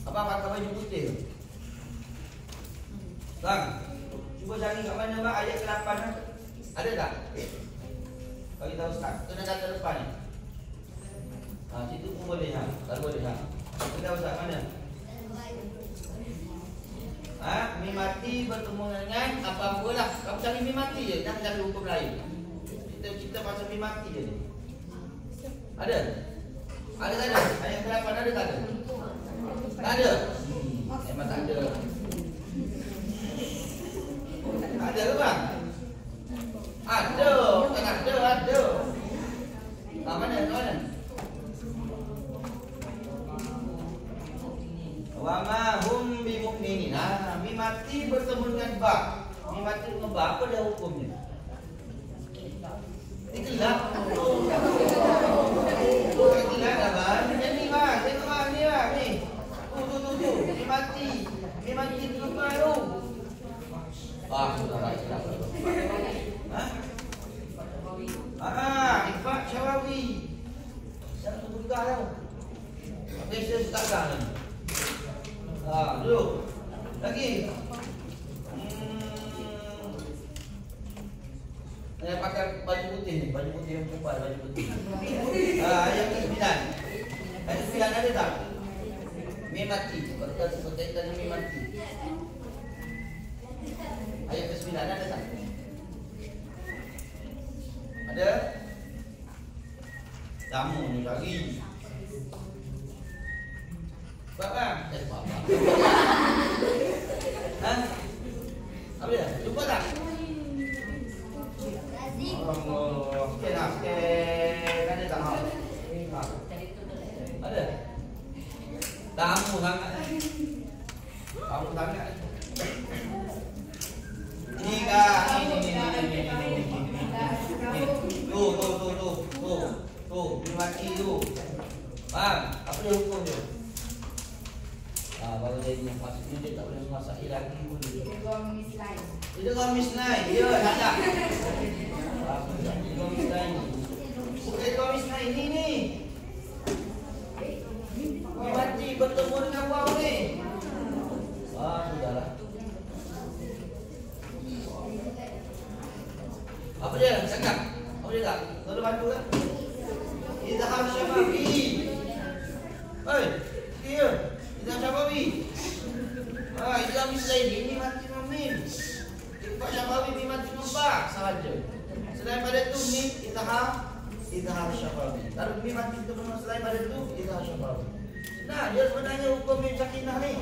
Apa kata baju putih? Bang, cuba cari kat mana bang ayat ke-8 lah. Ada tak? Bagi tahu Ustaz. Kena kata depan ni. Situ pun boleh ha. Kalau boleh ha. Kita tahu Ustaz mana? Mim mati bertemu dengan apa-apa lah. Kamu cari mim mati je, jangan cari hukum lain. Kita pasal mim mati je ni. Ada? Ada tak ada? Ayat ke-8 ada tak ada? Tak ada? Memang tak ada. Ada ke bang? Ada, bukan ada. Mana? Wa ma hum bimu'minin. Mim mati bertemu dengan ba. Mim mati dengan ba, apa dia hukumnya? Itulah. Itulah dah bang. Jadi bang, tengok bang ni bang ni. Tu. Mim mati dengan ba tu. Sudah baik dah. Ikhfa syafawi. Siapa tu juga tau. Biasa suka dah ni. Duduk. Lagi. Pakai baju putih ni, baju putih yang perempuan, baju putih. Ayat ke-9. Ayat ke-9 ada tak? Mim mati. Seperti tadi mim mati. Ayat ke-9 ada tak? Ada? Tamu ni lagi. Bapa? Bapa. Apa dia? Jumpa tak? Allah. Okey nak scan. Ada tak? Ada? Tamu sangat. Tamu sangat. Ini kah? Ini. Idgham misnain. Ya, tak. Idgham misnain. Idgham misnain ni. Mati bertemu dengan waw ni. Sudahlah. Apa dia? Cakap. Apa dia tak? Tolong bantu kan? Izhar syafawi. Hei, dia. Izhar syafawi. Izhar misnain ini mati memim. Pak syafawi ni mati memba sahaja. Selain pada itu ni izhar syafawi. Lalu ni mati bertemu selain pada itu izhar syafawi. Nah, dia sebenarnya hukum yang sakinah ni.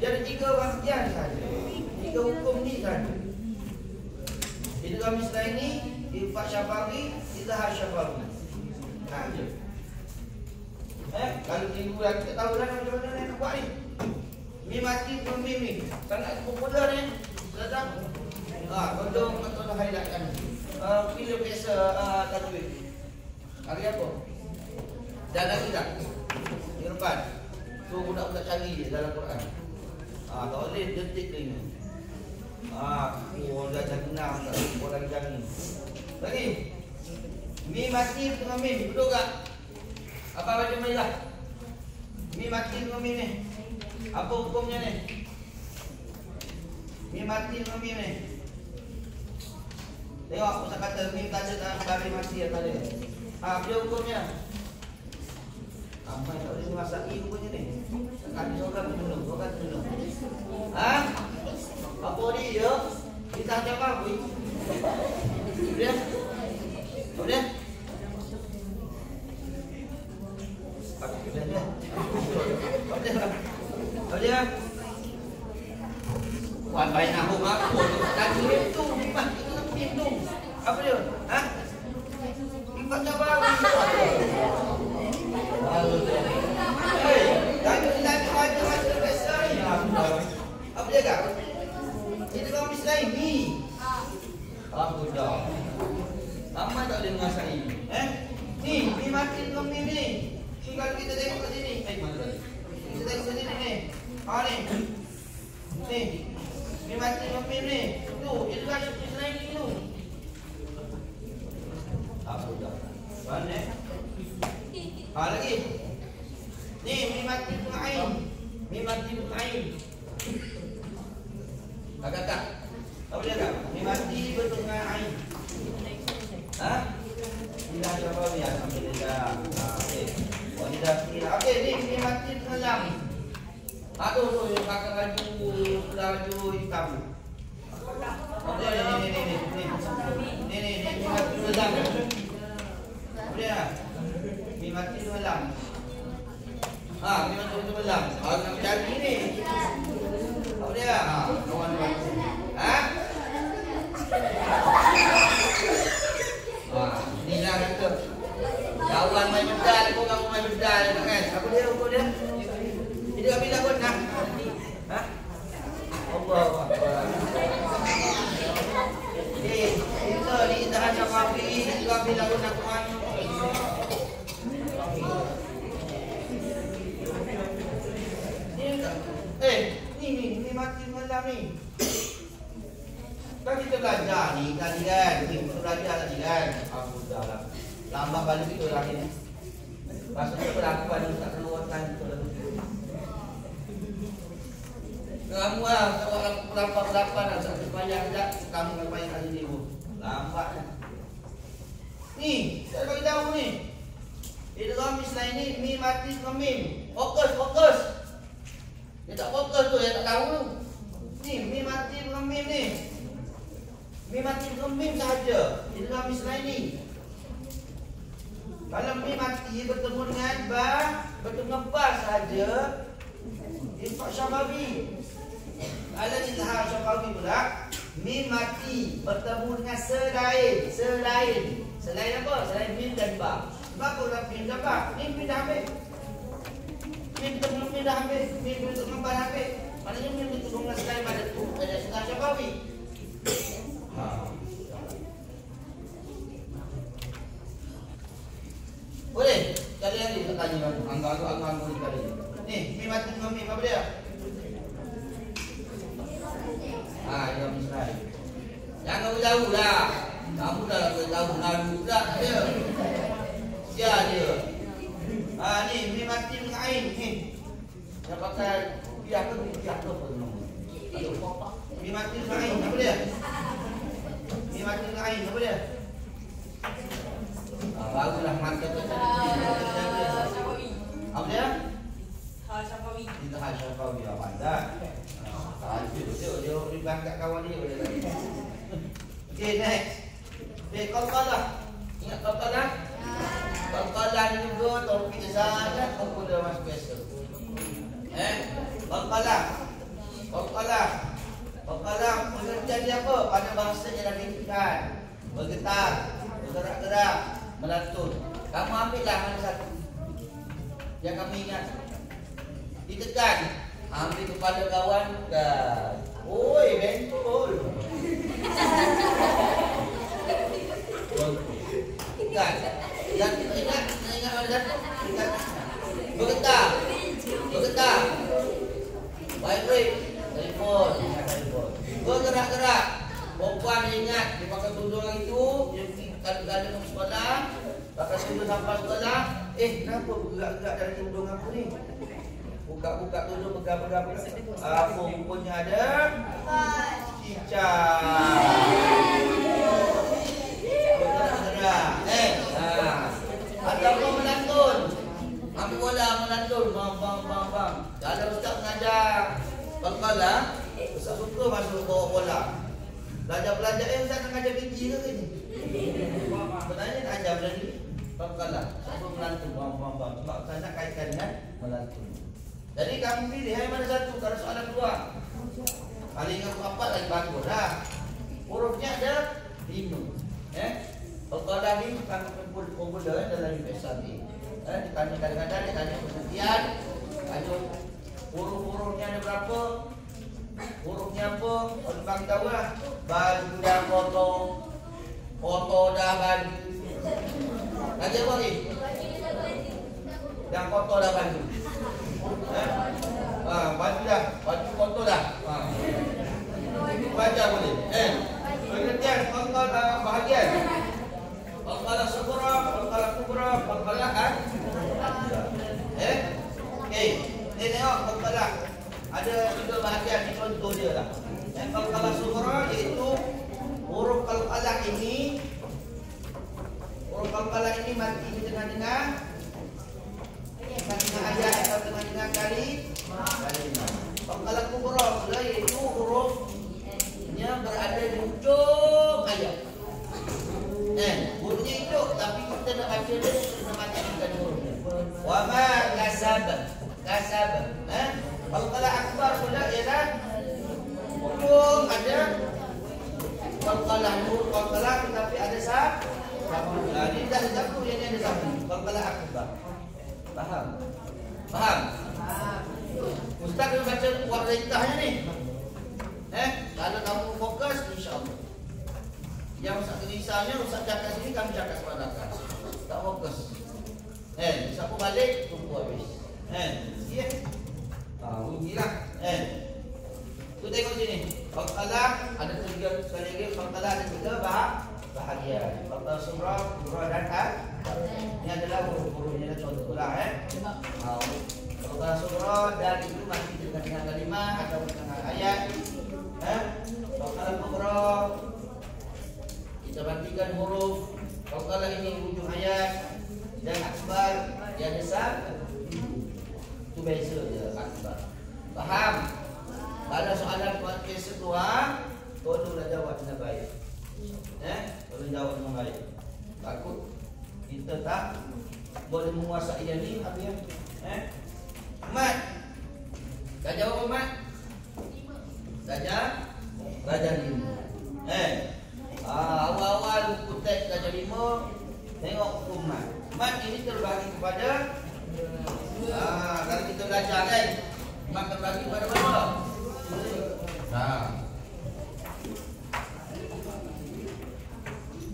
Dia ada 3 bahagian saja. 3 hukum ni saja. Idgham misnain ni, ikhfa syafawi, izhar syafawi. Nah, je. Kalau minggu dah kita tahu dah macam mana nak buat ni. Mim mati memim ni. Sangat popular ni. Sedap. Kodong atau highlightkan. Bila biasa tajwid. Hari apa? Dan lagi tak? Irfan. Tu budak-budak cari je dalam Quran. Tak boleh detik ni. Orang dah cari enam, tak boleh orang cari. Lagi. Mim mati dengan mim, betul tak? Apa baca merah? Mim mati dengan mim ni. Apa hukumnya ni? Mim mati dengan mim ni. Tengok aku kata mim tak ada dalam baris mati atau ada. Dia hukumnya. Apa yang tak boleh dimasaki rupanya ni? Kami seorang penyelung, seorang penyelung. Apa dia? Kita macam apa? Dia? Apa dia? Apa dia? Buat baik nak hukum aku. Tak kirim tu, lipat kita kirim tu. Apa dia? Lipat apa? Apa dia kak? Idgham misnain ni. Alhamdulillah. Lama tak boleh menguasai. Ni, mim mati dengan mim ni. Kalau kita tengok kat sini. Mana tadi? Kita tengok sini ni. Ni. Ni. Mim mati dengan mim ni. Tu, idgham misnain ni tu. Alhamdulillah. Mana? Lagi. Ni mim mati dengan ain. Mim mati dengan ain. Tak. Apa dia tak? Mim mati dengan ain. Tidak apa ya, alhamdulillah. Okey. Wanita kira. Okey, ni mim mati dengan lam. Tu yang pakai baju hitam. Okey, ni. Ni mim mati dengan lam. Apa dia? Mim mati dengan lam. Mim mati dengan lam. Nak cari ni. Apa dia? Kawan-kawan. Inilah kata. Kawan main bedal, kau kamu main bedal kan? Apa dia? Dia kami lakukan nak. Allahu Akbar. Kita ni dah ada kami, kami lakukan nak. Ni mati malam ni. Kan kita belajar ni tadi kan. Kita belajar tadi kan. Aku dah lah. Lambat balik itu lagi ni. Maksudnya berlaku pada tak keluar kan itu lagi. Kamu lah. Kalau berapa nak supaya tidak kamu supaya kali ni pun. Lambat kan. Ni, saya bagi tahu ni. Idgham misnain ni mim mati dengan mim. Fokus. Dia tak fokus tu, dia tak tahu tu. Ni, mim mati dengan mim ni. Mim mati dengan mim sahaja. Idgham misnain ni. Kalau mim mati bertemu dengan ba, bertemu dengan ba sahaja, ikhfa syafawi. Kalau izhar syafawi pula, mim mati bertemu dengan selain. Selain apa? Selain mim dan ba. Sebab kalau mim dan ba, mim dah habis. Mim dah habis. Mim untuk membar habis. Maknanya mim itu dengan selain pada tu. Ada izhar syafawi. Boleh? Kalian ni tak tanya angka-angka ni kali. Ni, mim mati dengan mim apa dia? Yang tahulah. Kamu dah tahu lalu tak dia. Sia dia. Ni Mi mati dengan ain ni. Dia pakai biar ke apa nama. Mi mati dengan ain apa dia? Mi mati dengan ain apa dia? Barulah mata tu. Apa dia? Syafawi. Kita Syafawi apa dah? Dia ribang kat kawan dia boleh tadi. Okey, next. Qalqalah. Ingat qalqalah? Qalqalah ni juga topik sangat popular mas biasa. Qalqalah. Qalqalah pengertian dia apa? Pada bahasa ialah gengkikan, bergetar, bergerak-gerak, melantun. Kamu ambillah mana satu yang kamu ingat. Ditekan, ambil kepada kawan dan oi bentol. Kan? Yang kita ingat mana satu? Ingat. Bergetar. Vibrate. Telefon. Bergerak-gerak. Perempuan ingat dia pakai tudung itu, dia pergi kadang-kadang ke sekolah, pakai tudung sampai sekolah. Kenapa bergerak-gerak dari tudung aku ni? Buka-buka tudung, pegang-pegang. Apa rupanya ada? Cicak. Bergerak-gerak. Ataupun melantun. Ambil bola melantun. Bang. Kalau ustaz mengajar qalqalah, ustaz suka masuk bawa bola. Belajar ustaz nak ajar biji ke ni? Sebenarnya nak ajar benda ni qalqalah. Satu melantun. Bang. Sebab saya nak kaitkan dengan melantun. Jadi kamu pilih mana satu kalau soalan dua. Paling empat lagi bagus lah. Hurufnya ada 5. Qalqalah ni bukan popular dalam UPSR ni. Ditanya kadang-kadang dia tanya pengertian. Tanya huruf-hurufnya ada berapa? Hurufnya apa? Kalau bagi tahu lah. Baju dah foto dah baju. Lagi apa ni? Yang foto dah baju. Baju dah, baju foto dah. Baca boleh. Pengertian qalqalah bahagian. Qalqalah sughra, qalqalah kubra, qalqalah kan? Okey. Ni tengok qalqalah. Ada juga bahagian ni contoh dia lah. Yang qalqalah sughra iaitu huruf qalqalah ini mati di tengah-tengah ayat atau tengah-tengah kalimah. Qalqalah kubra pula iaitu hurufnya berada di ujung ayat. Hurufnya hidup tapi kita nak baca dia kena matikan hurufnya. Wa ma kasab. Qalqalah akbar pula ialah huruf ada qalqalah tetapi ada satu. Ini dah satu yang ada satu. Qalqalah akbar. Faham? Ustaz kena baca waridahnya ni. Kalau kamu fokus insya-Allah. Yang Ustaz tulisannya Ustaz cakap sini, kami cakap sebelah atas. Tak fokus. Siapa balik tunggu habis. Ya. Bunyilah. Tu tengok sini. Qalqalah ada 3 sekali lagi. Qalqalah ada 3 bahagian. Qalqalah sughra, kubra dan ini adalah huruf-hurufnya contohlah. Qalqalah sughra dan itu masih dengan kalimah atau dengan ayat. Qalqalah kubra kita perhatikan huruf. Qalqalah ini ujung ayat dan akbar dia ada satu. Itu beza dia akbar. Faham? Kalau soalan podcast kedua, tolonglah jawab dengan baik. Tolong jawab dengan baik. Takut kita tak boleh menguasai yang ni apa ya? Mat. Dah jawab Mat? 5. Darjah 5. Awal-awal buku teks darjah 5, tengok buku mat. Mat ini terbagi kepada kalau kita belajar kan, mat terbagi kepada berapa?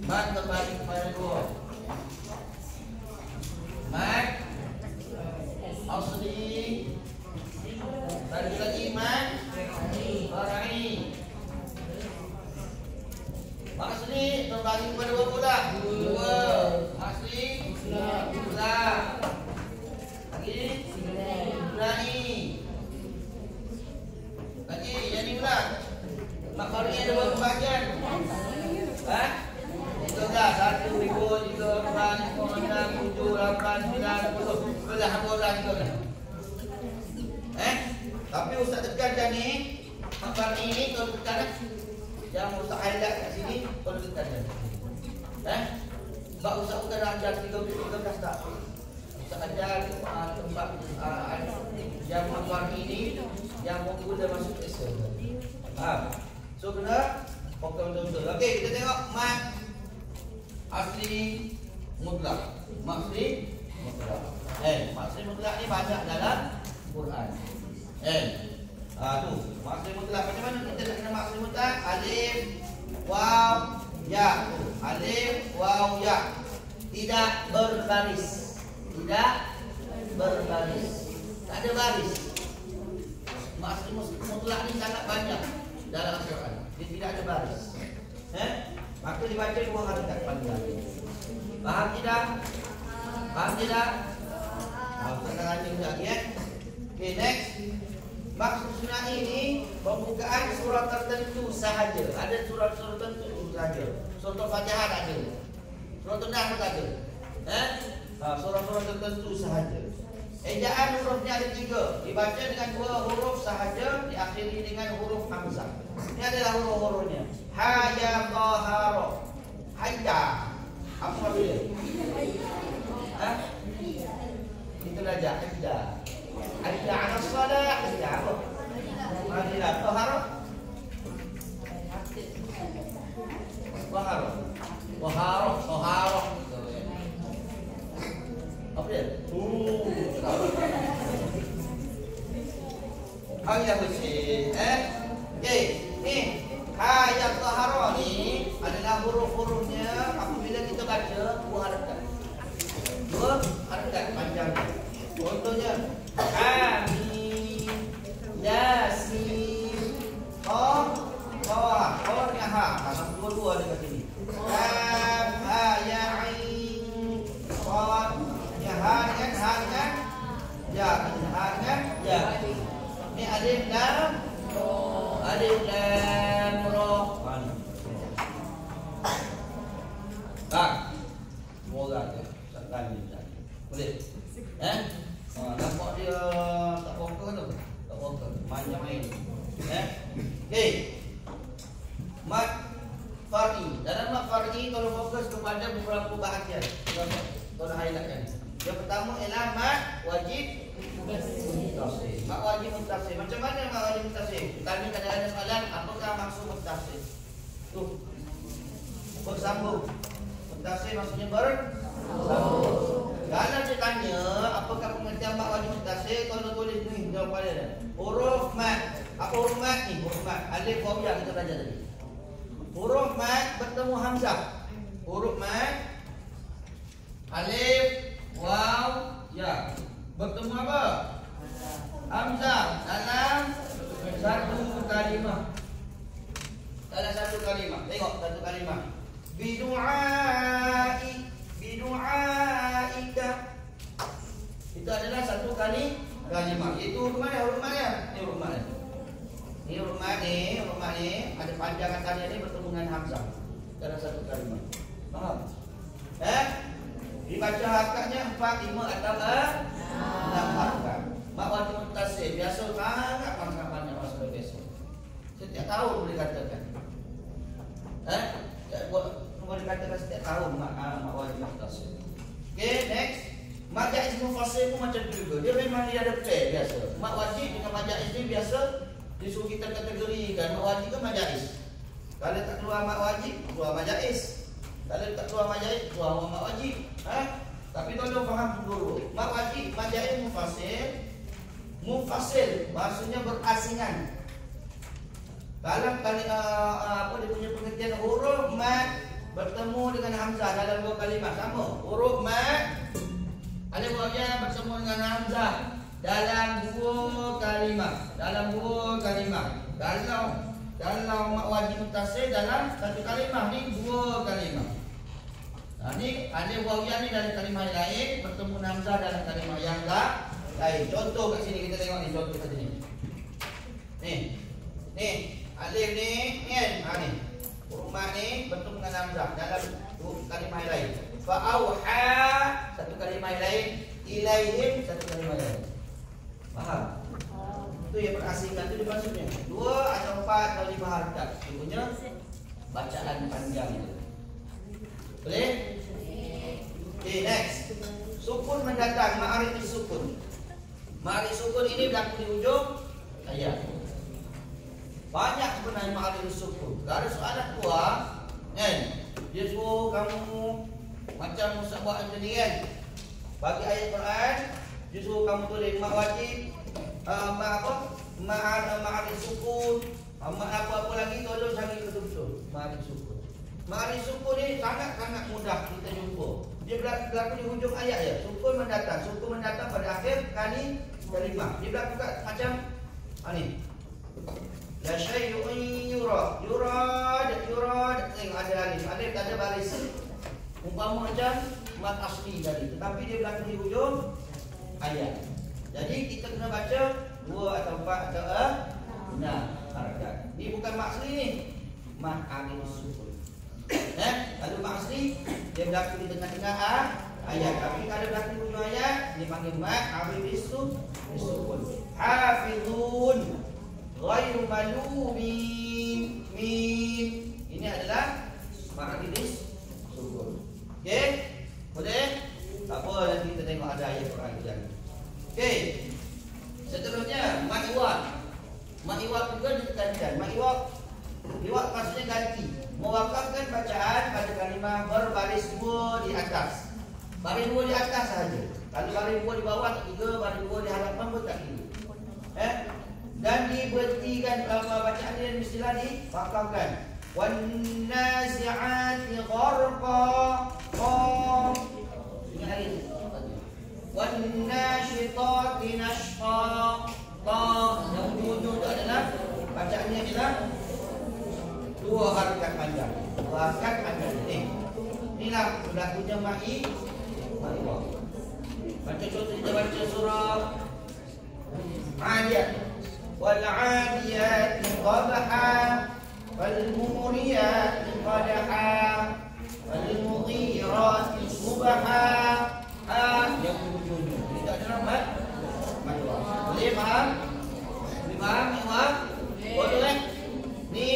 Mat terbagi kepada 2. Mat asli. Lagi mat Farai. Mat terbagi kepada berapa pula? 2. Masri mutlak. Lagi Ibrani. Lagi yang ni pula. Mak baru ni ada berapa bahagian? Ha? Itu dah 1, 2, 3, 4, 5, 6, 7, 8, 9, 10. Belah hambulah itu dah. Tapi Ustaz tekankan ni, mak baru ni kalau tekan yang Ustaz highlight kat sini kalau tekan. Sebab Ustaz bukan ajar 13 tak. Ustaz ajar tempat yang mak baru ini yang mula masuk Islam. Faham? So kena fokus betul-betul. Okey, kita tengok mat asli mutlak. Asli mutlak. Asli mutlak ni banyak dalam Quran. Tu, asli mutlak. Macam mana kita nak kena asli mutlak? Alif, waw, ya. Alif, waw, ya. Tidak berbaris. Tidak berbaris. Tak ada baris. Asli mutlak ni sangat banyak dalam Al-Quran. Dia tidak ada baris. Maka dibaca 2 harakat panjang. Faham tidak? Faham tidak? Kita akan lanjut lagi Okay, next. Maksud surah ini pembukaan surah tertentu sahaja. Ada surah-surah tertentu sahaja. Surah Al-Fatihah tak ada. Surah An-Nahl tak ada. Surah-surah tertentu sahaja. Ejaan hurufnya ada 3. Dibaca dengan 2 huruf sahaja, diakhiri dengan huruf hamzah. Ini adalah huruf-hurufnya. Ha, ya, ta, ha, ra. Hayya. Apa maksudnya? Itu saja. Hayya. Hayya 'ala shalah. Hayya apa? Marilah tahara. Tahara. Tahara. Tahara. Apa dia? Ayat bersih. Okey, ni ayat tahara ni adalah huruf-hurufnya apabila kita baca 2 harakat. 2 harakat panjang. Contohnya Hamim, Yasin, Qaf, Qaf, Qaf ni ha. Dua-dua ada kat sini. Kaf, ha, ya, ain, Qaf. Ha dengan ya, ha dengan ya. Ni alif lam ra. Alif lam ra. Tak. Moga tu. Sakkan ni. Boleh? Nampak dia tak fokus tu. Tak fokus. Main-main. Okey. Mat far'i. Dalam mat far'i kalau fokus kepada beberapa bahagian. Kalau highlightkan. Yang pertama ialah mat wajib muttasil. Mat wajib muttasil. Macam mana mat wajib muttasil? Tanya kadang-kadang soalan, apakah maksud muttasil? Tu. Bersambung. Muttasil maksudnya bersambung. Kalau dia tanya, apakah pengertian mat wajib muttasil? Tolong tulis ni jawapan dia. Huruf mat. Apa huruf mat ni? Huruf mat. Alif, waw, ya kita belajar tadi. Huruf mat bertemu hamzah. Huruf mat alif, waw, ya. Bertemu apa? Hamzah dalam satu kalimah. Dalam satu kalimah. Tengok satu kalimah. Bidu'ai, bidu'aika. Itu adalah satu kalimah. Itu huruf mana? Huruf mana? Ini huruf mana? Ini huruf mana? Huruf mana? Ada panjangan tadi ini bertemu dengan hamzah dalam satu kalimah. Faham? Dibaca hakatnya 4, 5 atau 6 harakat. Mat wajib muttasil biasa sangat banyak masa biasa. Setiap tahun boleh katakan. Boleh katakan setiap tahun mat wajib muttasil. Okey, next. Mat jaiz mufassal pun macam tu juga. Dia memang dia ada pair biasa. Mat wajib dengan mat jaiz ni biasa disuruh kita kategorikan. Mat wajib ke mat jaiz? Kalau tak keluar mat wajib, keluar mat jaiz. Kalau tak keluar mat jaiz, keluar mat wajib. Tapi tolong faham dulu. Mat wajib, mat jaiz mufasil. Mufasil maksudnya berasingan. Dalam apa dia punya pengertian huruf mat bertemu dengan hamzah dalam 2 kalimah sama. Huruf mat alif waw ya bertemu dengan hamzah dalam 2 kalimah. Dalam 2 kalimah. Kalau dalam mak wajib mutasil dalam satu kalimah ni dua kalimah. Nah, ni alif waw ya ni dari kalimah yang lain bertemu hamzah dalam kalimah yang lain. Contoh kat sini kita tengok ni contoh kat sini. Ni alif ni kan. Ha ni. Huruf mat ni bertemu dengan hamzah dalam kalimah yang lain. Fa auha satu kalimah yang lain, ilaihim satu kalimah yang lain. Faham? Itu yang berasingkan tu dia maksudnya. 2 atau 4 atau 5 harakat. Dia punya bacaan panjang itu. Boleh? Okay, next. Sukun mendatang, ma'arif sukun. Ma'arif sukun ini berlaku di ujung ayat. Banyak sebenarnya ma'arif sukun. Kalau ada soalan keluar, kan? Dia suruh kamu macam Musa buat macam ni kan? Bagi ayat Quran, dia suruh kamu tulis mak wajib, ma'arif sukun, apa-apa lagi, tolong cari betul-betul ma'arif sukun. Ma'arif sukun ni sangat-sangat mudah kita jumpa. Dia berlaku di hujung ayat je. Sukun mendatang pada akhir kalimah. Dia berlaku kat macam ni. La syai'un yurad. Tengok ada alif. Alif tak ada baris. Umpama macam mat asli tadi, tetapi dia berlaku di hujung ayat. Jadi kita kena baca 2 atau 4 atau 6 harakat. Ni bukan mak asli ni. Mat alif sukun. Lalu mak asli dia berlaku di tengah-tengah ayat. Tapi kalau berlaku di hujung ayat dia panggil mat alif sukun. Hafizun ghairu malumin. Ini adalah mak alif sukun. Okey? Boleh? Tak apa, nanti kita tengok ada ayat Quran kejap. Okey. Seterusnya mat iwad. Mat iwad juga ditekankan. Mat iwad maksudnya ganti. Mewakafkan bacaan pada kalimah berbaris 2 di atas. Baris 2 di atas sahaja. Kalau baris 2 di bawah tak kira, baris 2 di hadapan pun tak kira. Dan diberhentikan bacaan dia mestilah diwakafkan. Wan nazi'ati gharqa. Ingat hari ni. Wan nasyitati nashqa. Yang ujung tu adalah bacaannya adalah 2 harakat panjang. 2 harakat panjang. Inilah berlakunya ma'i. Baca contoh kita baca surah Adiyat. Wal 'adiyati qabha. Wal muriyati qadha. Wal mughirati subha. Yang ujung. Ini tak ada nama. Boleh faham? Boleh faham? Boleh? Ni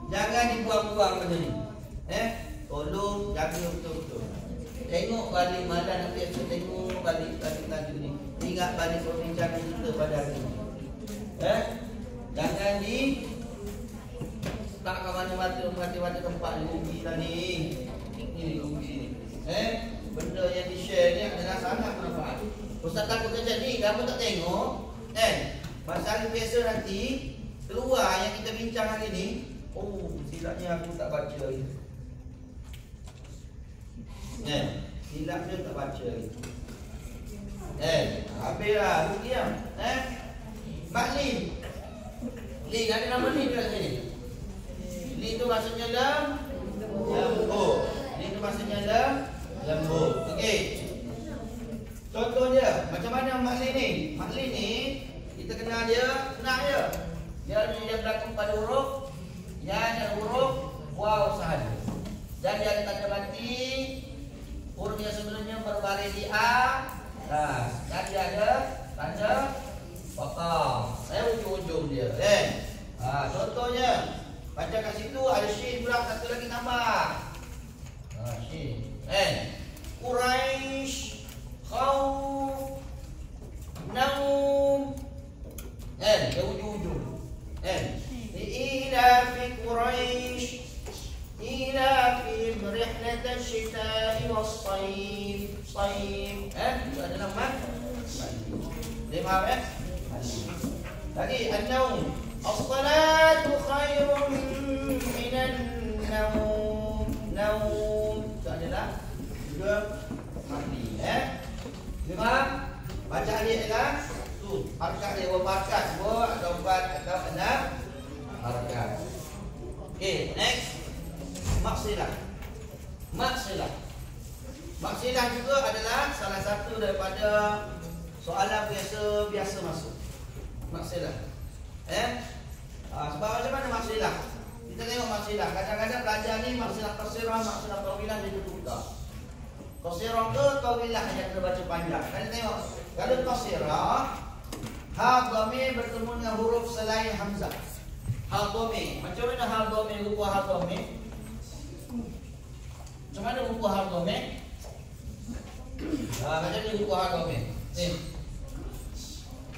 jangan dibuang-buang macam ni. Tolong jaga betul-betul. Tengok balik malam nanti esok tengok balik tajuk ni. Ingat balik perbincangan kita pada hari ni. Jangan di tak ke mana-mana tempat ni rugi tadi. Ini rugi ni. Benda yang di-share ni adalah sangat bermanfaat. Ustaz takut terjadi kamu tak tengok masalah biasa nanti keluar yang kita bincang hari ni. Oh, silapnya aku tak baca lagi. Silapnya tak baca lagi. Habislah rugi lah. Mak Lin. Lin ada nama Lin kat sini. Lin tu maksudnya lembut. Lin tu maksudnya lembut. Okey. Contohnya macam mana Mak Lin ni? Mak Lin ni kita kenal dia, senang je. Dia berlaku pada huruf ya dan huruf waw sahaja. Dan dia ada tanda mati. Huruf yang sebenarnya berbaris di atas. Dan dia ada tanda fathah. Ujung-ujung dia. Contohnya baca kat situ ada shin pula satu lagi tambah. Shin. Quraisy, khauf, naum. Dia ujung-ujung. Ila fi Quraisy ila fi rihlat asy-syita'i was-sayf. Itu adalah dia faham tadi an-naum. As-salatu khairun minan naum. Itu adalah juga mati. Dia faham? Bacaan dia adalah harakat dia berbakat 2 atau 4 atau 6 harakat. Maksilah. Maksilah juga adalah salah satu daripada soalan biasa masuk. Maksilah. Sebab macam mana maksilah? Kita tengok maksilah. Kadang-kadang pelajar ni maksilah qasirah, maksilah tawilah dia tukar. Qasirah ke tawilah yang kita baca panjang. Kita tengok kalau qasirah, ha dhamir bertemu dengan huruf selain hamzah. Ha dhamir. Macam mana ha dhamir rupa ha dhamir? Macam mana rupa ha dhamir? Macam ni rupa ha dhamir. Ni.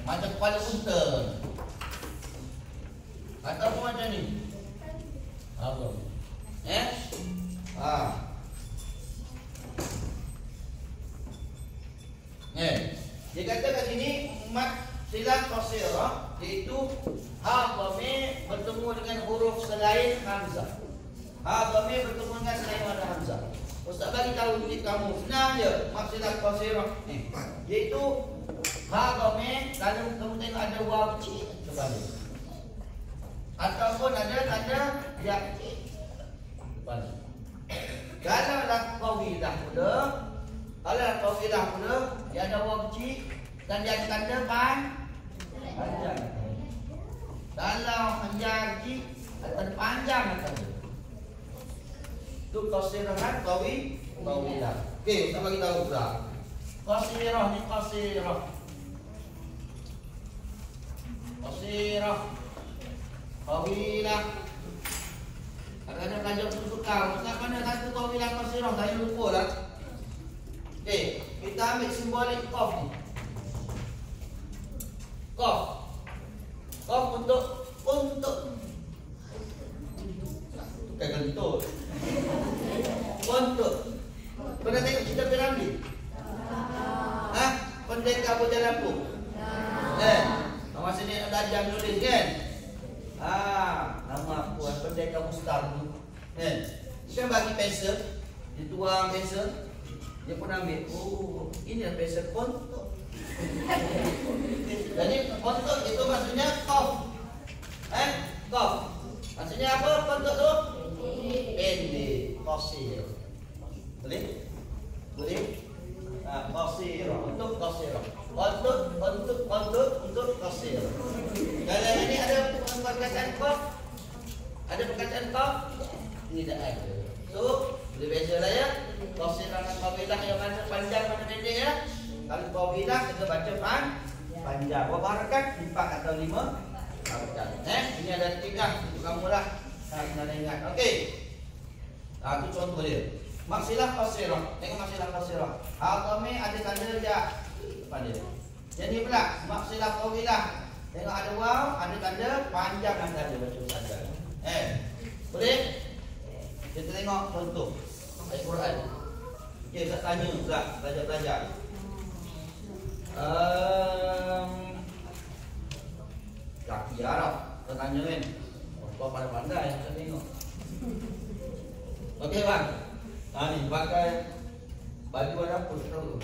Macam kepala unta. Ataupun macam ni. Apa? Dia kata kat sini mat silah qasirah iaitu ha dhamir bertemu dengan huruf selain hamzah. Ha dhamir bertemu dengan selain pada hamzah. Ustaz bagi tahu dekat kamu senang je maksilah qasirah ni. Iaitu ha dhamir kalau kamu tengok ada waw kecil kepala. Ataupun ada tanda ya kecil kepala. Kalau dah tawilah pula, dia ada waw kecil dan dia ada tanda panjang. Kalau panjang kecil ada panjang tanda. Itu qasirah tawilah. Okey, kita bagi tahu pula. Qasirah ni qasirah. Tawilah. Kadang-kadang belajar tukar. Ustaz mana satu tawilah qasirah? Saya lupa lah. Okey, kita ambil simbolik qaf ni. Qaf untuk tukar kentut. Untuk. Pernah tengok cerita piramid? Pendekar bujang lampu. Masa ni ada ajar menulis kan? Nama aku pendekar mustar tu. Dia bagi pensel, dia tuang pensel, dia pun ambil. Oh, ini adalah pensel kontok. Jadi kontok itu maksudnya qaf. Qaf. Maksudnya apa kontok tu? Pendek, qasir. Boleh? Qasir untuk qasirah. Untuk qasir. Kalau ini ada perkataan qaf, ada perkataan qaf, tidak ada. So, boleh biasa lah ya. Qasirah dan tawilah yang mana panjang mana pendek ya. Kalau tawilah kita baca panjang. Berapa harakat? 4 atau 5 harakat. Ini ada 3 untuk kamu lah. Kena ingat. Okey. Itu contoh dia. Maksilah qasirah. Tengok maksilah qasirah. Ha-dhamir ada tanda ya pada dia. Jadi pula maksilah tawilah. Tengok ada waw, ada tanda panjang dan tanda macam tanda. Boleh? Kita tengok contoh ayat Quran. Okey, saya tanya pula belajar. Kaki Arab. Saya tanya kan. Apa pandai-pandai kita tengok. Okey bang. Ni pakai baju warna apa tahu.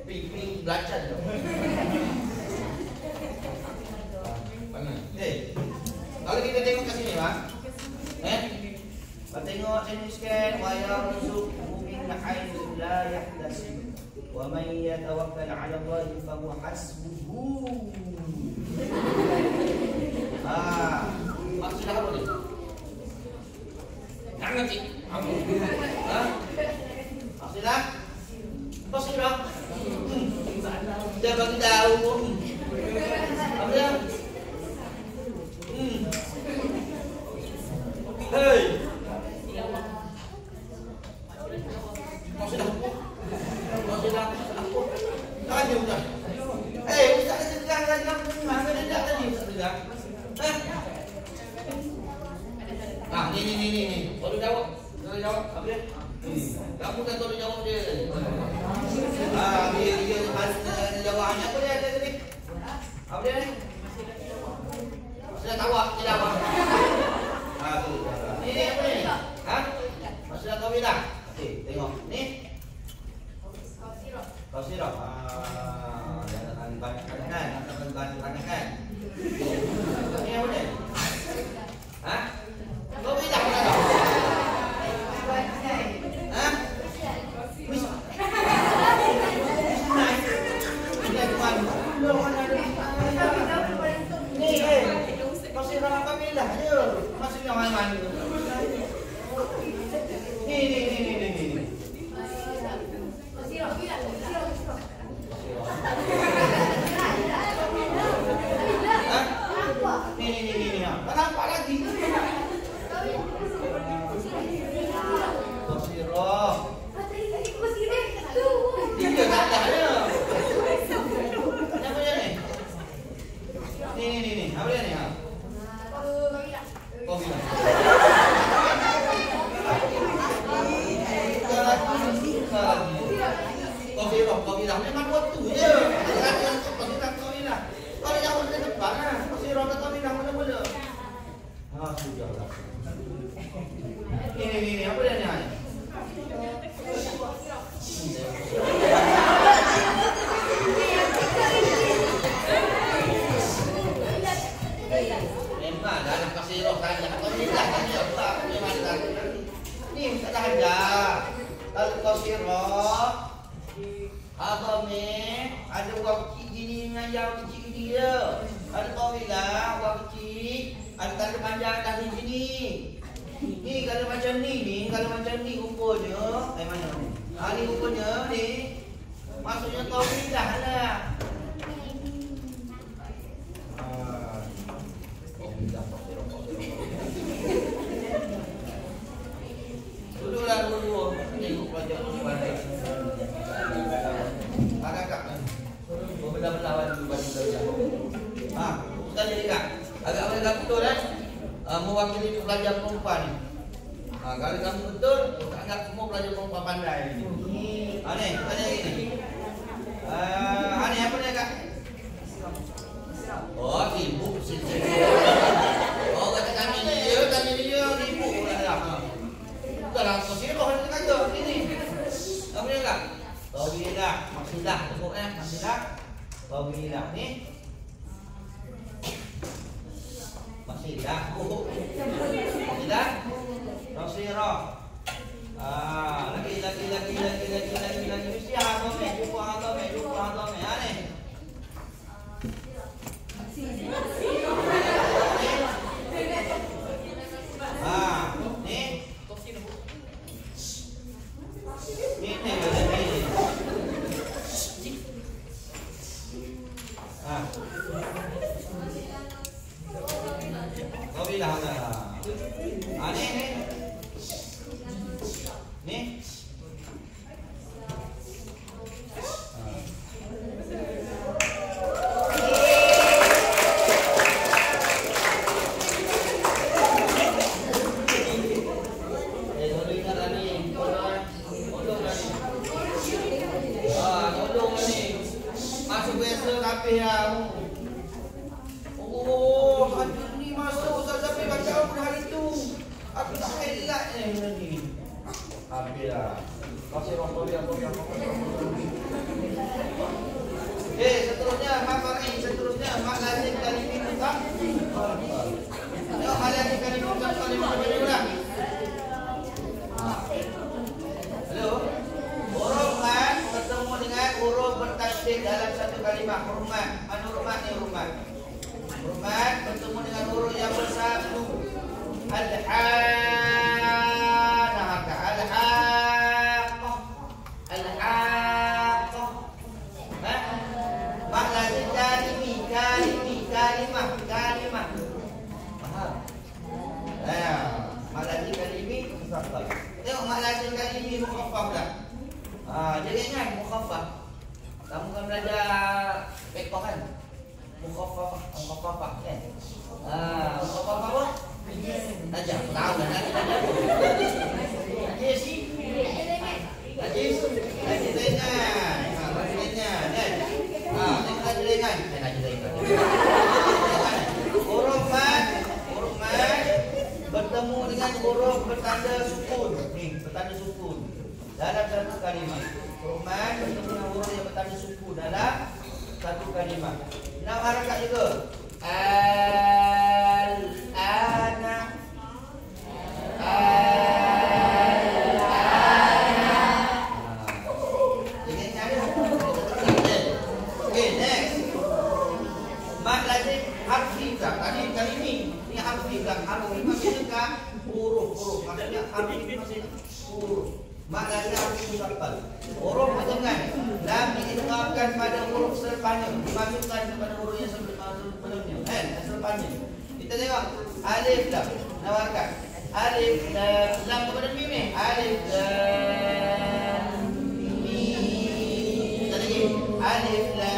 Pink belacan tu. Mana? Kalau kita tengok kat sini bang. Kita tengok sini sikit wa yarzuqhu min haythu la yahtasib wa man yatawakkal 'ala Allah fa huwa hasbuhu. Maksudnya apa ni? Tak ngerti. Maksudnya? Qasirah. Dia bagi tahu. Apa dia? Hei. Maksudnya apa? Maksudnya apa? Tanya sudah. Ustaz ada tegang lagi. Mana dia tak tadi Ustaz tegang? Ni. Baru jawab. Apa dia? Kamu kan baru jawab dia. Dia jawabnya apa dia tadi? Apa dia ni? Sudah tahu tak jawab. Ini apa ni? Maksudnya tawilah. Okey, tengok. Ni. Qasirah. Jangan banyak kan? Jangan banyak kan? Ini apa ni? Tawilah. belajar. Kalau kau sirah, abang ni ada orang kecil gini mengajar kecil gini dia. Ada kau bilang orang kecil ada tanda panjang atas ni sini. Ni kalau macam ni kalau macam ni rupanya, mana? Ni rupanya ni. Maksudnya kau bilang lah. Duduklah dulu. Tengok pelajar perempuan ni. Agak-agak. Berbelah-belah dulu belah-belah. Kita jadi kak. Agak-agak betul kan? Mewakili pelajar perempuan ni. Kalau kamu betul, anggap semua pelajar perempuan pandai ni. Ni, tanya lagi ni. Ni apa ni kak? Oh, sibuk sibuk. Oh, kata tanya dia sibuk pula dah. Bukanlah kau sibuk hari ni kata ni. Apa ni kak? Alhamdulillah, maksudlah tengok maksudlah. Alhamdulillah ni. Maksudlah. Maksudlah. Rasulullah. Lagi mesti ada jumpa ni. Kau bilang dah. Ni. Seterusnya mak lazim kali ini tetap. Tengok hal yang kali ini tetap kali ini ulang. Halo. Huruf mat bertemu dengan huruf bertasydid dalam satu kalimah. Huruf mat. Mana huruf mat ni huruf mat? Huruf mat bertemu dengan huruf yang bersatu. Kalimah. Faham? Mak lazim kalimi mukhaffaf. Tengok mak lazim kalimi mukhaffaf dah. Jadi ingat mukhaffaf. Kamu kan belajar fiqh kan? Mukhaffaf kan? Mukhaffaf apa? Najis. Tahu dah najis. Najis. Najis ringan. Najis ringan kan? Najis ringan. Najis ringan. Huruf mat bertemu dengan huruf bertanda sukun. Ni, bertanda sukun dalam satu kalimah. Huruf mat bertemu dengan huruf yang bertanda sukun dalam satu kalimah. Nak harakat juga. Al-ana. Okay, next. Mat lazim harfi tak? Tadi kali ni harfi tak? Harfi maksudnya huruf. Maksudnya harfi maksudnya huruf. Mat lazim harfi musaqqal. Huruf dengan lam diidghamkan pada huruf selepasnya. Dimasukkan kepada huruf yang sebelumnya. Selepasnya. Kita tengok alif lam. Nawarkan alif lam kepada mim ni. Alif lam mim. Kita lagi alif lam.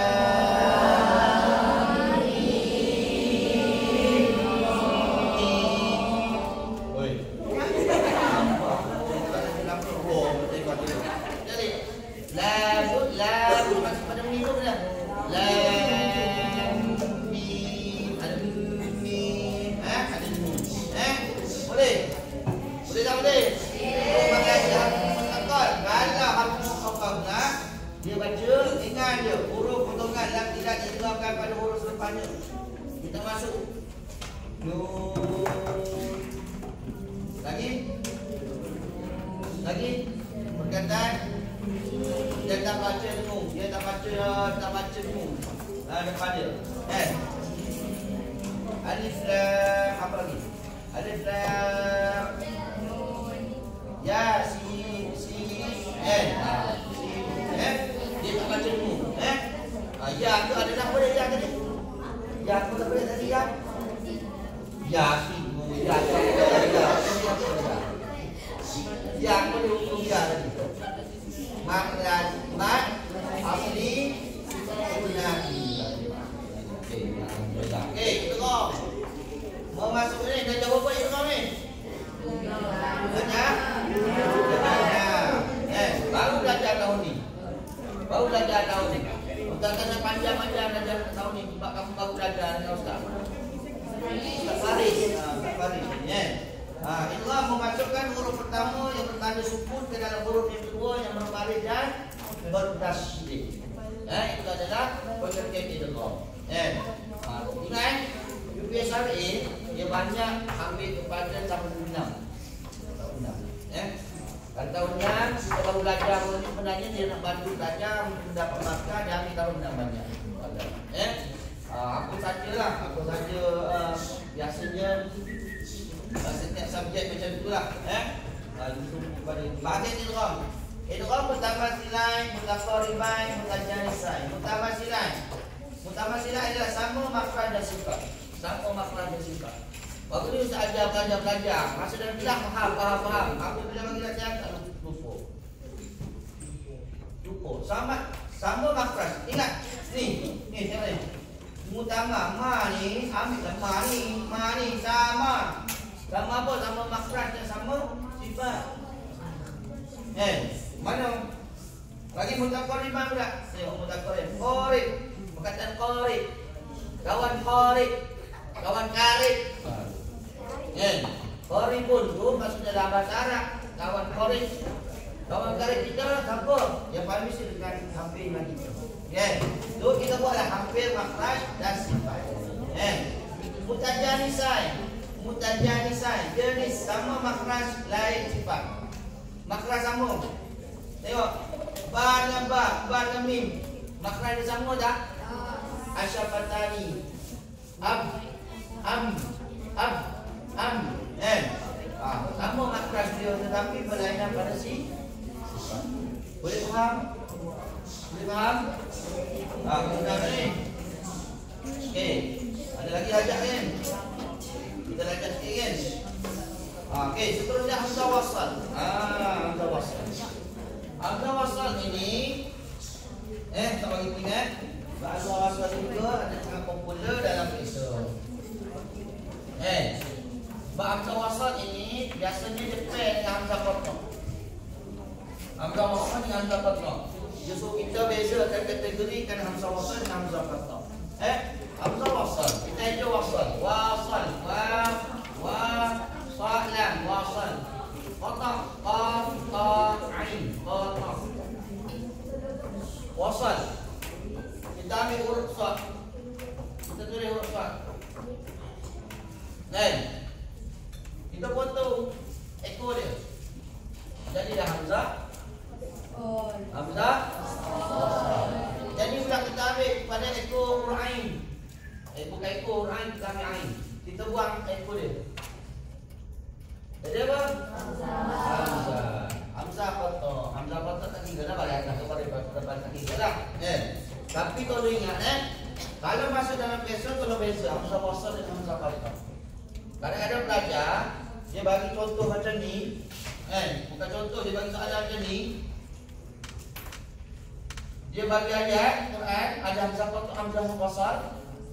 Dia baca, ingat dia huruf potongan yang tidak diidghamkan pada huruf selepasnya. Kita masuk nun. Lagi Lagi perkataan dia tak baca dengung, dia tak baca dengung. Depan dia. Alif lam apa lagi? Alif lam ya si dia tak baca dengung. Ya tu ada apa dia ya tadi? Ya apa dia tadi ya? Ya si ya. Ya apa dia hukum ya tadi? Mak asli sunati. Okey, kita kau. Mau masuk ni dah jawab apa itu kau ni? Benar? Baru belajar tahun ni. Bukan kena panjang-panjang belajar tahun ni. Sebab kamu baru belajar dengan Ustaz. Ustaz Faris. Itulah memasukkan huruf pertama yang bertanda sukun ke dalam huruf yang kedua yang berbaris dan bertasydid. Itu adalah pengertian idgham. Ingat, UPSRA dia banyak ambil kepada tahun 6. Kalau tahun 6 kita baru belajar ni sebenarnya dia nak bantu belajar untuk mendapat markah dia ambil tahun 6 banyak. Aku saja biasanya setiap subjek macam itulah. Bahagian idgham. Idgham mutamatsilai, mutaqaribai, mutajanisai. Mutamatsilai adalah sama makhraj dan sifat. Waktu ni Ustaz ajar belajar. Masa dalam bilang faham. Aku bila bagi latihan tak lupa. Sama makhraj. Ingat. Ni tengok ni. Mutama ma ni ambil ma ni sama. Sama apa? Sama makhraj dan sama sifat. Mana? Lagi mutaqarribah pula. Tengok mutaqarrib. Qarib. Perkataan qarib. Kawan qarib. Kawan karib. Qaribun tu maksud dalam bahasa Arab. Kawan qarib. Kawan karib kita siapa? Yang paling mesti dengan hampir lagi. Tu kita buatlah hampir makhraj dan sifat. Mutajanisai. Jenis sama makhraj lain sifat. Makhraj sama. Tengok. Ba dengan ba dengan mim. Makhraj dia sama tak? Asyafatani. Am. Sama makhraj dia tetapi berlainan pada si sifat. Boleh faham? Kemudian ni. Okey. Ada lagi ajak kan? Kita ajak sikit kan? Okey, seterusnya hamzah wasal. Hamzah wasal ini tak bagi ingat. Hamzah wasal juga ada sangat popular dalam Malaysia. Hamzah wasal ini biasanya dia pair dengan hamzah qat'ah. Hamzah wasal dengan hamzah qat'ah. Justru kita bezakan kategorikan hamzah wasal dengan hamzah qat'ah. Hamzah wasal. Kita aja wasal. Wasal. Salam wasal. Qat'ah. Qaf. Ain. Qat'ah. Wasal. Kita ambil huruf sad. Kita tulis huruf sad. Kita potong ekor dia. Jadi dah hamzah. Hamzah. Jadi pula kita ambil pada ekor huruf ain. Bukan ekor huruf ain, kita ambil ain. Kita buang ekor dia. Jadi apa? Hamzah qat'ah. Hamzah qat'ah tak kira dah balik atas kepada depan tak kira dah. Tapi kalau ingat kalau masuk dalam lesson kalau beza hamzah wasal dengan hamzah qat'ah. Kadang-kadang belajar dia bagi contoh macam ni. Bukan contoh, dia bagi soalan macam ni. Dia bagi ayat Quran ada hamzah qat'ah, hamzah wasal.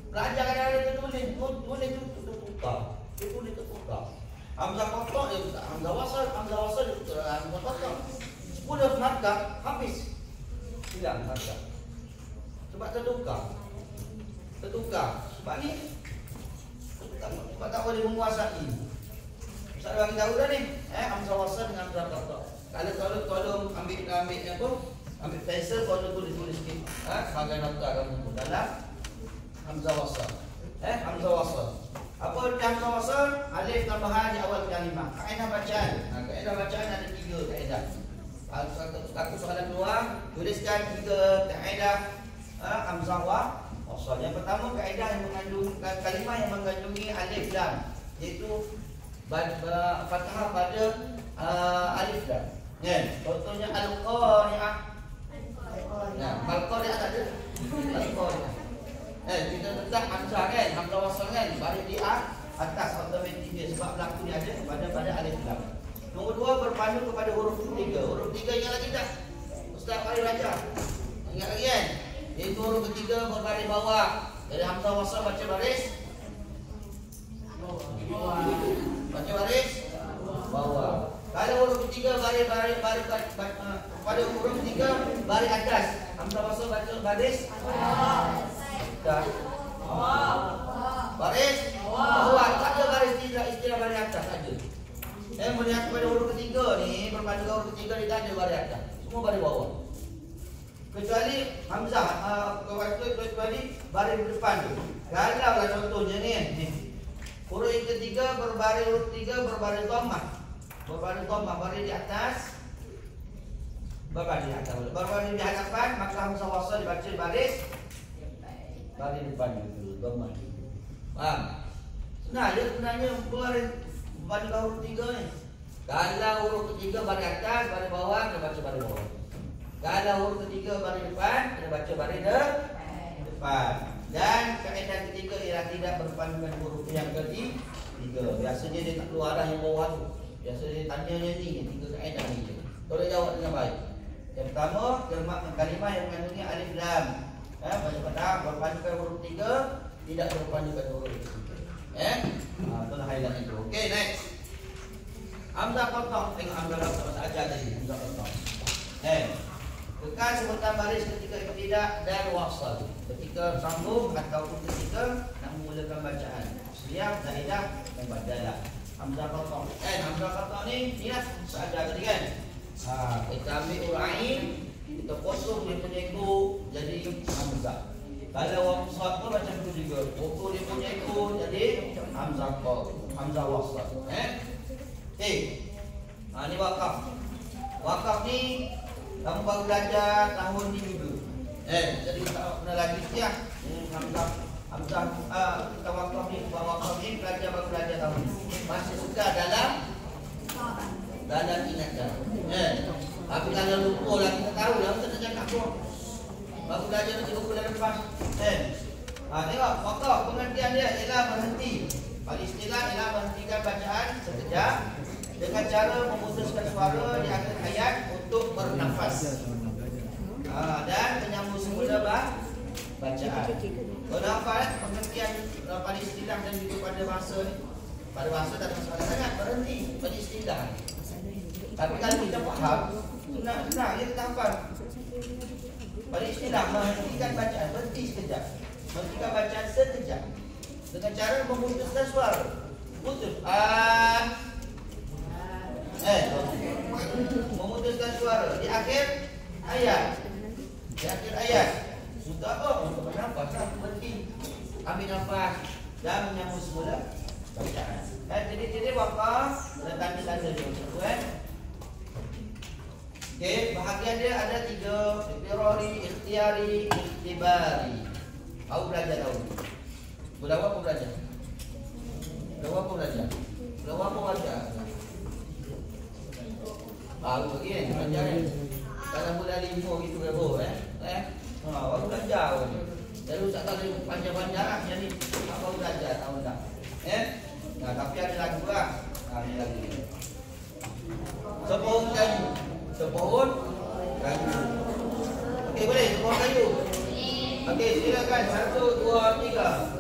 Belajar kadang-kadang dia tulis tukar. Dia tulis tukar. Hamzah qat'ah dia letak hamzah wasal dia letak hamzah qat'ah. 10 markah habis. Hilang markah. Sebab tertukar. Sebab ni sebab tak boleh menguasai. Ustaz bagi tahu dah ni. Hamzah wasal dengan hamzah qat'ah. Kalau tolong ambil apa? Ambil pensel kalau tulis sikit. Sebagai nota kamu dalam hamzah wasal. Hamzah wasal. Apa hamzah wasal? Alif tambahan di awal kalimah. Kaedah bacaan. Kaedah bacaan ada 3 kaedah. Satu soalan keluar, tuliskan 3 kaedah hamzah wasal. Yang pertama kaedah yang mengandung kalimah yang mengandungi alif lam, iaitu fathah pada alif lam. Contohnya al-qari'ah. Nah, al-qari'ah tak ada. Al-qari'ah. Kita letak hamzah kan, hamzah wasal kan, baris di atas automatik dia sebab berlaku dia ada pada alif lam. Nombor 2 berpandu kepada huruf ketiga. Huruf ketiga ingat lagi tak? Ustaz Farid Raja. Ingat lagi kan? Iaitu huruf ketiga berbaris bawah. Dari hamzah wasal baca baris bawah. Kalau huruf ketiga baris pada huruf ketiga baris atas. Hamzah wasal baca baris baris bawah. Tak ada baris istilah baris atas saja. Melihat kepada huruf ketiga ni, berpandu huruf ketiga dia tak ada baris atas. Semua baris bawah. Kecuali hamzah, kecuali baris depan tu. Kalau lah contohnya ni. Huruf yang ketiga berbaris huruf ketiga berbaris dhammah. Berbaris dhammah, baris di atas. Berbaris di atas. Berbaris di hadapan, maka hamzah wasal dibaca baris depan itu, dhammah. Faham? Senang je sebenarnya berbaris pada huruf ketiga ni. Kalau huruf ketiga baris atas, baris bawah, kita baca baris bawah. Kalau huruf ketiga baris depan, kita baca baris depan. Dan kaedah ketiga ialah tidak berpandu dengan huruf yang ketiga. Biasanya dia tak keluar arah yang bawah tu. Biasanya dia tanyanya ni, 3 kaedah ni je. Tolong jawab dengan baik. Yang pertama, kalimah yang mengandungi alif lam. Pada berpandu dengan huruf ketiga, tidak berpandu dengan huruf ketiga. Itulah highlight itu. Okay, next. Hamzah qat'ah. Tengok hamzah qat'ah saja tadi. Hamzah qat'ah. Tekan sebutan baris ketika ibtidah dan wasal. Ketika sambung ataupun ketika nak memulakan bacaan. Asliyah, zaidah dan badalah. Hamzah qat'ah. Hamzah qat'ah ni niat saja tadi kan. Kita ambil urain, kita kosong dia punya itu jadi hamzah. Kalau wasal pun macam tu juga. Pokok dia punya itu jadi hamzah qat'ah, hamzah wasal. Ni wakaf. Wakaf ni kamu baru belajar tahun ni dulu. Jadi tak pernah lagi siap. Hamzah kita wakaf ni belajar baru belajar tahun ni. Masih suka dalam ingatan. Tapi kalau lupa lah kita tahu lah, kita nak cakap pun. Baru belajar nanti 3 bulan lepas. Tengok wakaf pengertian dia ialah berhenti. Pada istilah ialah menghentikan bacaan sekejap dengan cara memutuskan suara di akhir ayat untuk bernafas. Dan menyambung semula bacaan. Bernafas pengertian pada istilah dan juga pada bahasa ni. Pada bahasa tak ada masalah sangat, berhenti pada istilah. Tapi kalau kita faham, senang kita hafal. Pada istilah menghentikan bacaan, berhenti sekejap. Menghentikan bacaan sekejap dengan cara memutuskan suara. Putus. Memutuskan suara di akhir ayat. Di akhir ayat. Sudah untuk bernafas, berhenti, ambil nafas dan menyambung semula bacaan. Jadi wakaf dan tanda-tanda dia. Okey, bahagian dia ada 3: ikhtiari, ikhtibari. Tahu belajar tahu. Berapa pun belajar. Baru lagi kan belajar kan. Kalau mula 5 gitu ke bro baru belajar pun. Jadi tak tahu panjang-panjang lah jadi baru belajar tahu tak. Tapi ada lagu lah. Ni lagu ni. Sepohon kayu. Okey, boleh sepohon kayu. Okey, silakan 1, 2, 3.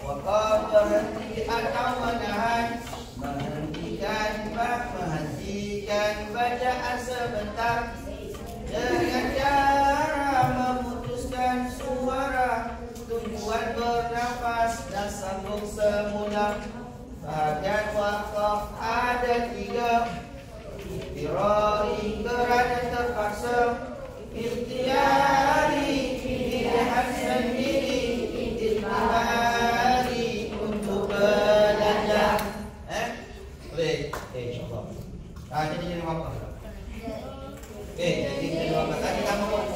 Wakaf berhenti atau menahan, menghentikan bacaan sebentar dengan cara memutuskan suara, tujuan bernafas dan sambung semula. Bahagian wakaf ada 3: Ikhtirari kerana terpaksa, Ikhtiari pilihan sendiri, Ikhtiari untuk belajar. Boleh? InsyaAllah. Jadi wakaf. Jadi wakaf. Tadi kamu wakaf.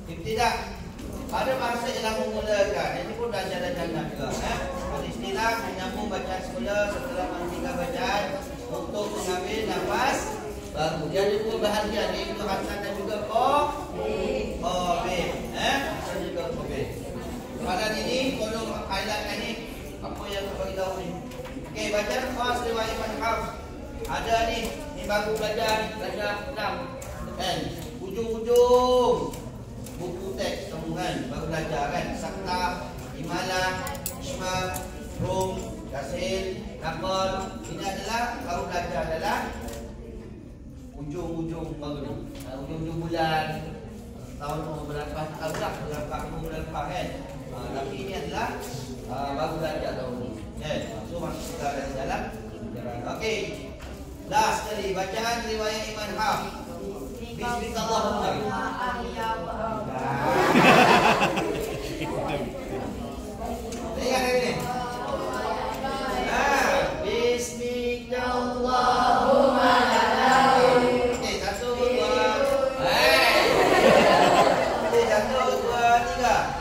Ibtidah. Ada bahasa yang memulakan. Ini pun dah jalan-jalan juga. Istilah menyambung bacaan semula setelah menghentikan bacaan untuk mengambil nafas baru. Dia ada 2 bahagian, iaitu Hasan dan juga Qabih. Hasan juga Qabih. Pada ini tolong highlightkan ni apa yang saya bagi tahu ni. Okey, bacaan khas riwayat Ibn Hafs. Ada ni baru belajar 6. Ujung-ujung buku teks sambungan baru belajar kan. Sakta, Imalah, Ishma, Rum, Yasin, Naqal. Ini adalah baru belajar adalah ujung-ujung baru ni. Ujung-ujung bulan tahun berapa bulan kan. Tapi ini adalah baru belajar tahun ni. So masuk kita dari dalam. Okey. Last kali bacaan riwayat Ibn Hafs. Bismillahirrahmanirrahim. Lihat ini. Bismillahirrahmanirrahim. Okey, 1, 2. 1, 2, 3.